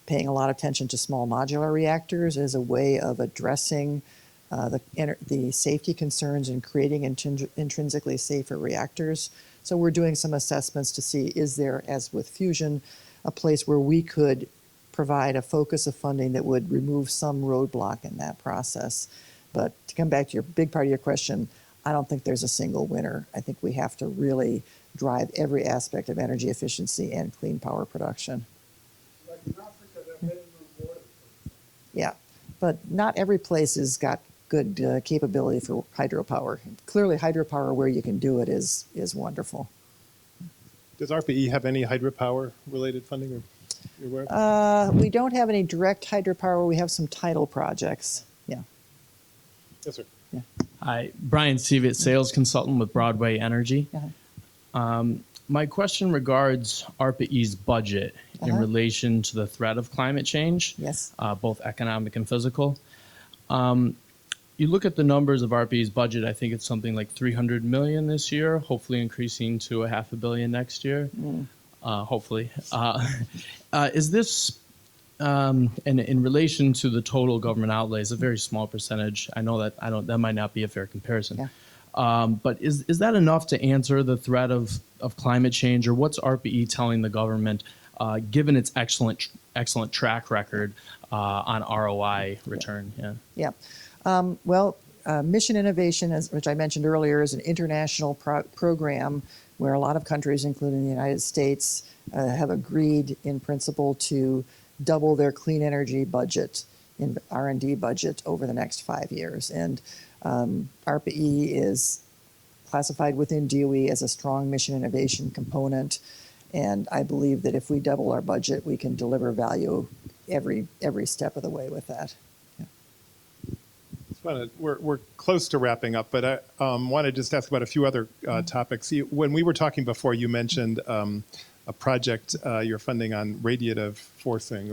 paying a lot of attention to small modular reactors as a way of addressing the safety concerns and creating intrinsically safer reactors. So we're doing some assessments to see, is there, as with fusion, a place where we could provide a focus of funding that would remove some roadblock in that process. But to come back to your big part of your question, I don't think there's a single winner. I think we have to really drive every aspect of energy efficiency and clean power production. Like in Africa, they're many water. Yeah, but not every place has got good capability for hydropower. Clearly, hydropower where you can do it is wonderful. Does RPE have any hydropower related funding? Or you're aware of? We don't have any direct hydropower. We have some tidal projects. Yeah. Yes, sir. Yeah. Hi, Brian Seavitt, sales consultant with Broadway Energy. My question regards ARPA-E's budget in relation to the threat of climate change, Yes. Both economic and physical. You look at the numbers of ARPA-E's budget, I think it's something like $300 million this year, hopefully increasing to $500 million next year, hopefully. Is this, in relation to the total government outlays, a very small percentage? I know that that might not be a fair comparison. Yeah. But is that enough to answer the threat of climate change, or what's RPE telling the government, given its excellent track record on ROI return? Yeah. Mission innovation, which I mentioned earlier, is an international program where a lot of countries, including the United States, have agreed in principle to double their clean energy budget, in R&D budget, over the next 5 years. And ARPA-E is classified within DOE as a strong mission innovation component. And I believe that if we double our budget, we can deliver value every step of the way with that. We're close to wrapping up, but I want to just ask about a few other topics. When we were talking before, you mentioned a project you're funding on radiative forcing,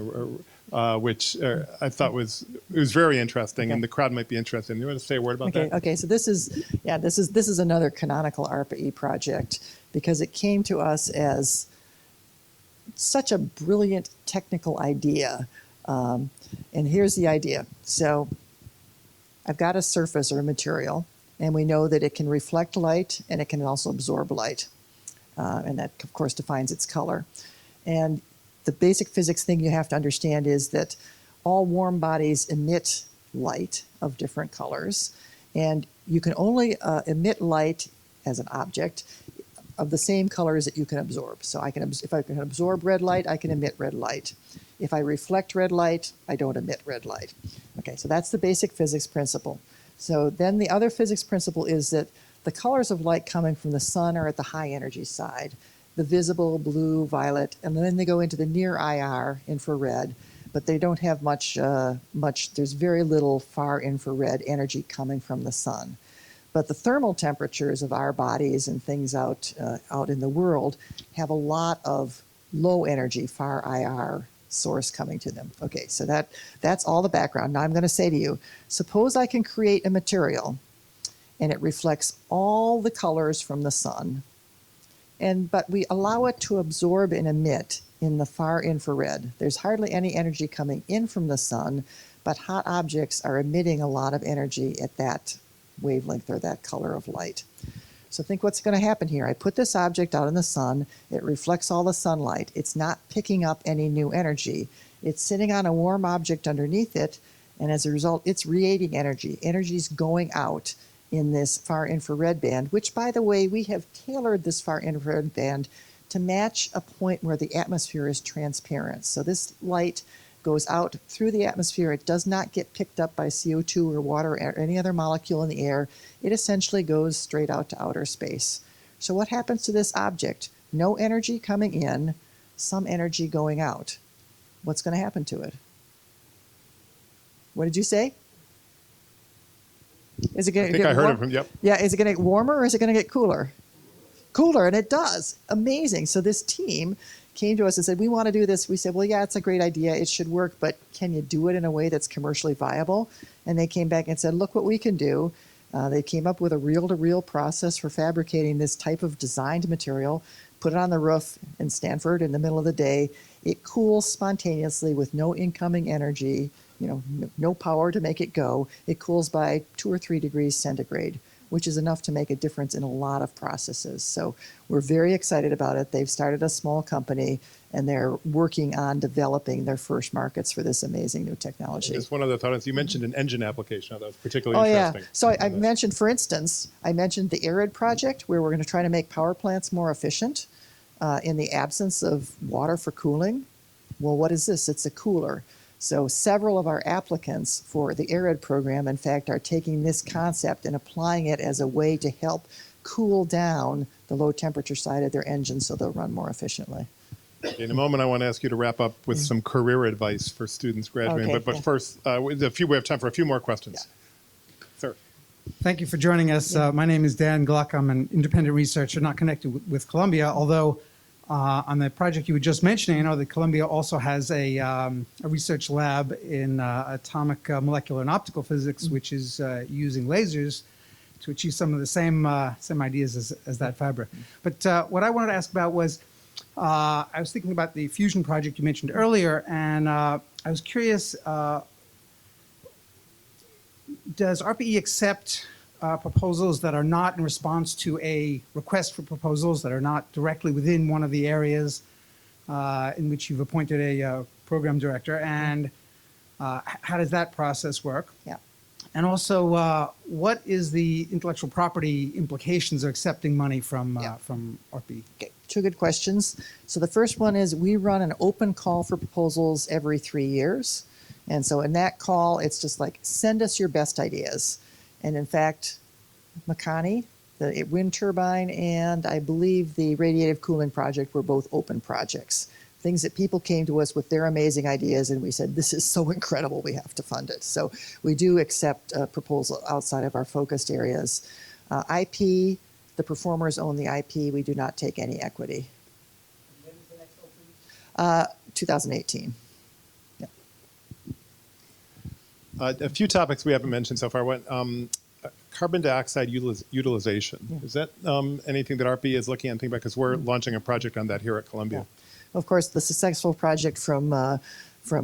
which I thought was very interesting, and the crowd might be interested. You want to say a word about that? Okay. So this is another canonical ARPA-E project, because it came to us as such a brilliant technical idea. And here's the idea. So I've got a surface or a material, and we know that it can reflect light and it can also absorb light. And that, of course, defines its color. And the basic physics thing you have to understand is that all warm bodies emit light of different colors. And you can only emit light as an object of the same colors that you can absorb. So if I can absorb red light, I can emit red light. If I reflect red light, I don't emit red light. Okay, so that's the basic physics principle. So then the other physics principle is that the colors of light coming from the sun are at the high energy side, the visible, blue, violet, and then they go into the near IR, infrared, but they don't have much, there's very little far infrared energy coming from the sun. But the thermal temperatures of our bodies and things out in the world have a lot of low energy, far IR source coming to them. Okay, so that's all the background. Now I'm going to say to you, suppose I can create a material and it reflects all the colors from the sun, but we allow it to absorb and emit in the far infrared. There's hardly any energy coming in from the sun, but hot objects are emitting a lot of energy at that wavelength or that color of light. So think what's going to happen here. I put this object out in the sun. It reflects all the sunlight. It's not picking up any new energy. It's sitting on a warm object underneath it, and as a result, it's radiating energy. Energy's going out in this far infrared band, which, by the way, we have tailored this far infrared band to match a point where the atmosphere is transparent. So this light goes out through the atmosphere. It does not get picked up by CO2 or water or any other molecule in the air. It essentially goes straight out to outer space. So what happens to this object? No energy coming in, some energy going out. What's going to happen to it? What did you say? Is it going I to think get I heard warm? it from, yep. Yeah, is it going to get warmer or is it going to get cooler? Cooler, and it does. Amazing. So this team came to us and said, we want to do this. We said, well, yeah, it's a great idea. It should work, but can you do it in a way that's commercially viable? And they came back and said, look what we can do. They came up with a reel-to-reel process for fabricating this type of designed material, put it on the roof in Stanford in the middle of the day. It cools spontaneously with no incoming energy, no power to make it go. It cools by 2 or 3 degrees centigrade, which is enough to make a difference in a lot of processes. So we're very excited about it. They've started a small company, and they're working on developing their first markets for this amazing new technology. Just one other thought is you mentioned an engine application. That was particularly interesting. Yeah. So I mentioned, for instance, the ARID project, where we're going to try to make power plants more efficient in the absence of water for cooling. Well, what is this? It's a cooler. So several of our applicants for the ARID program, in fact, are taking this concept and applying it as a way to help cool down the low temperature side of their engines so they'll run more efficiently. In a moment, I want to ask you to wrap up with some career advice for students graduating. Okay, but yeah. first, we have time for a few more questions. Sir. Thank you for joining us. My name is Dan Gluck. I'm an independent researcher, not connected with Columbia, although on the project you were just mentioning, I know that Columbia also has a research lab in atomic molecular and optical physics, which is using lasers to achieve some of the same ideas as that fabric. But what I wanted to ask about was, I was thinking about the fusion project you mentioned earlier, and I was curious, does RPE accept proposals that are not in response to a request for proposals, that are not directly within one of the areas in which you've appointed a program director? And how does that process work? Yeah. And also, what is the intellectual property implications of accepting money from RPE? Okay, 2 good questions. So the first one is we run an open call for proposals every 3 years. And so in that call, it's just like, send us your best ideas. And in fact, Makani, the wind turbine, and I believe the radiative cooling project were both open projects. Things that people came to us with their amazing ideas, and we said, this is so incredible, we have to fund it. So we do accept a proposal outside of our focused areas. IP, the performers own the IP. We do not take any equity. When is the next opening? 2018. Yeah. A few topics we haven't mentioned so far. Carbon dioxide utilization. Yeah. Is that anything that RPE is looking at and thinking about? Because we're launching a project on that here at Columbia. Yeah. Of course, the successful project from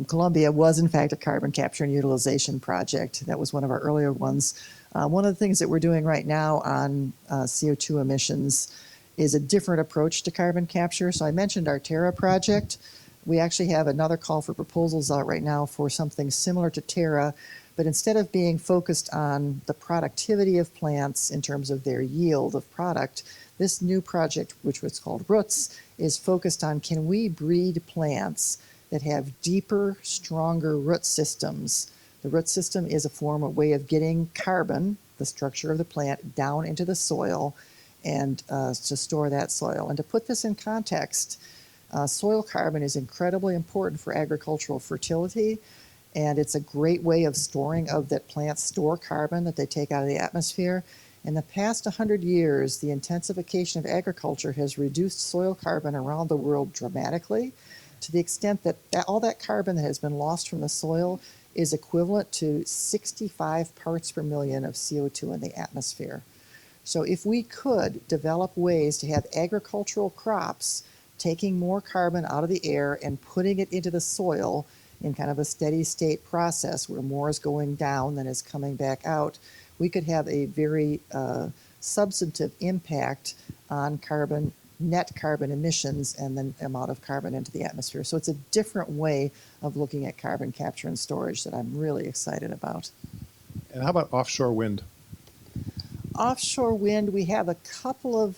Columbia was, in fact, a carbon capture and utilization project. That was one of our earlier ones. One of the things that we're doing right now on CO2 emissions is a different approach to carbon capture. So I mentioned our Terra project. We actually have another call for proposals out right now for something similar to Terra, but instead of being focused on the productivity of plants in terms of their yield of product, this new project, which was called Roots, is focused on, can we breed plants that have deeper, stronger root systems? The root system is a way of getting carbon, the structure of the plant, down into the soil and to store that soil. And to put this in context, soil carbon is incredibly important for agricultural fertility, and it's a great way of storing that plants store carbon that they take out of the atmosphere. In the past 100 years, the intensification of agriculture has reduced soil carbon around the world dramatically, to the extent that all that carbon that has been lost from the soil is equivalent to 65 parts per million of CO2 in the atmosphere. So if we could develop ways to have agricultural crops taking more carbon out of the air and putting it into the soil in kind of a steady state process where more is going down than is coming back out, we could have a very substantive impact on net carbon emissions and the amount of carbon into the atmosphere. So it's a different way of looking at carbon capture and storage that I'm really excited about. And how about offshore wind? Offshore wind, we have a couple of,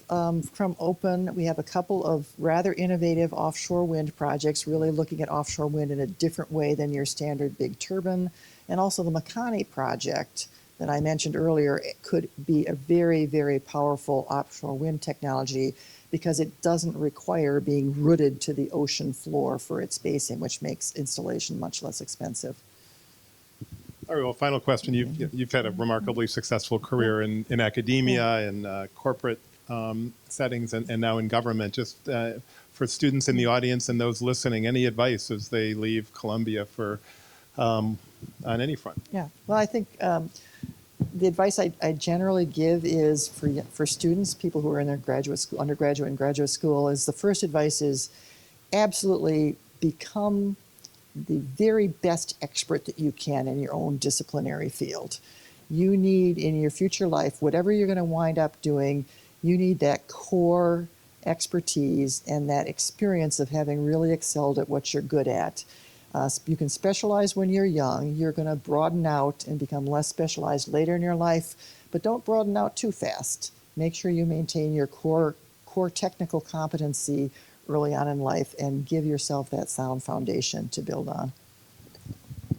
from Open, we have a couple of rather innovative offshore wind projects, really looking at offshore wind in a different way than your standard big turbine. And also the Makani project that I mentioned earlier, it could be a very, very powerful offshore wind technology because it doesn't require being rooted to the ocean floor for its basing, which makes installation much less expensive. All right, well, final question. You've had a remarkably successful career in academia and corporate settings and now in government. Just for students in the audience and those listening, any advice as they leave Columbia for on any front? Yeah, well, I think the advice I generally give is for students, people who are in their graduate school, undergraduate and graduate school, is the first advice is absolutely become the very best expert that you can in your own disciplinary field. You need in your future life, whatever you're going to wind up doing, you need that core expertise and that experience of having really excelled at what you're good at. You can specialize when you're young. You're going to broaden out and become less specialized later in your life, but don't broaden out too fast. Make sure you maintain your core technical competency early on in life and give yourself that sound foundation to build on.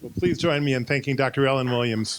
Well, please join me in thanking Dr. Ellen Williams.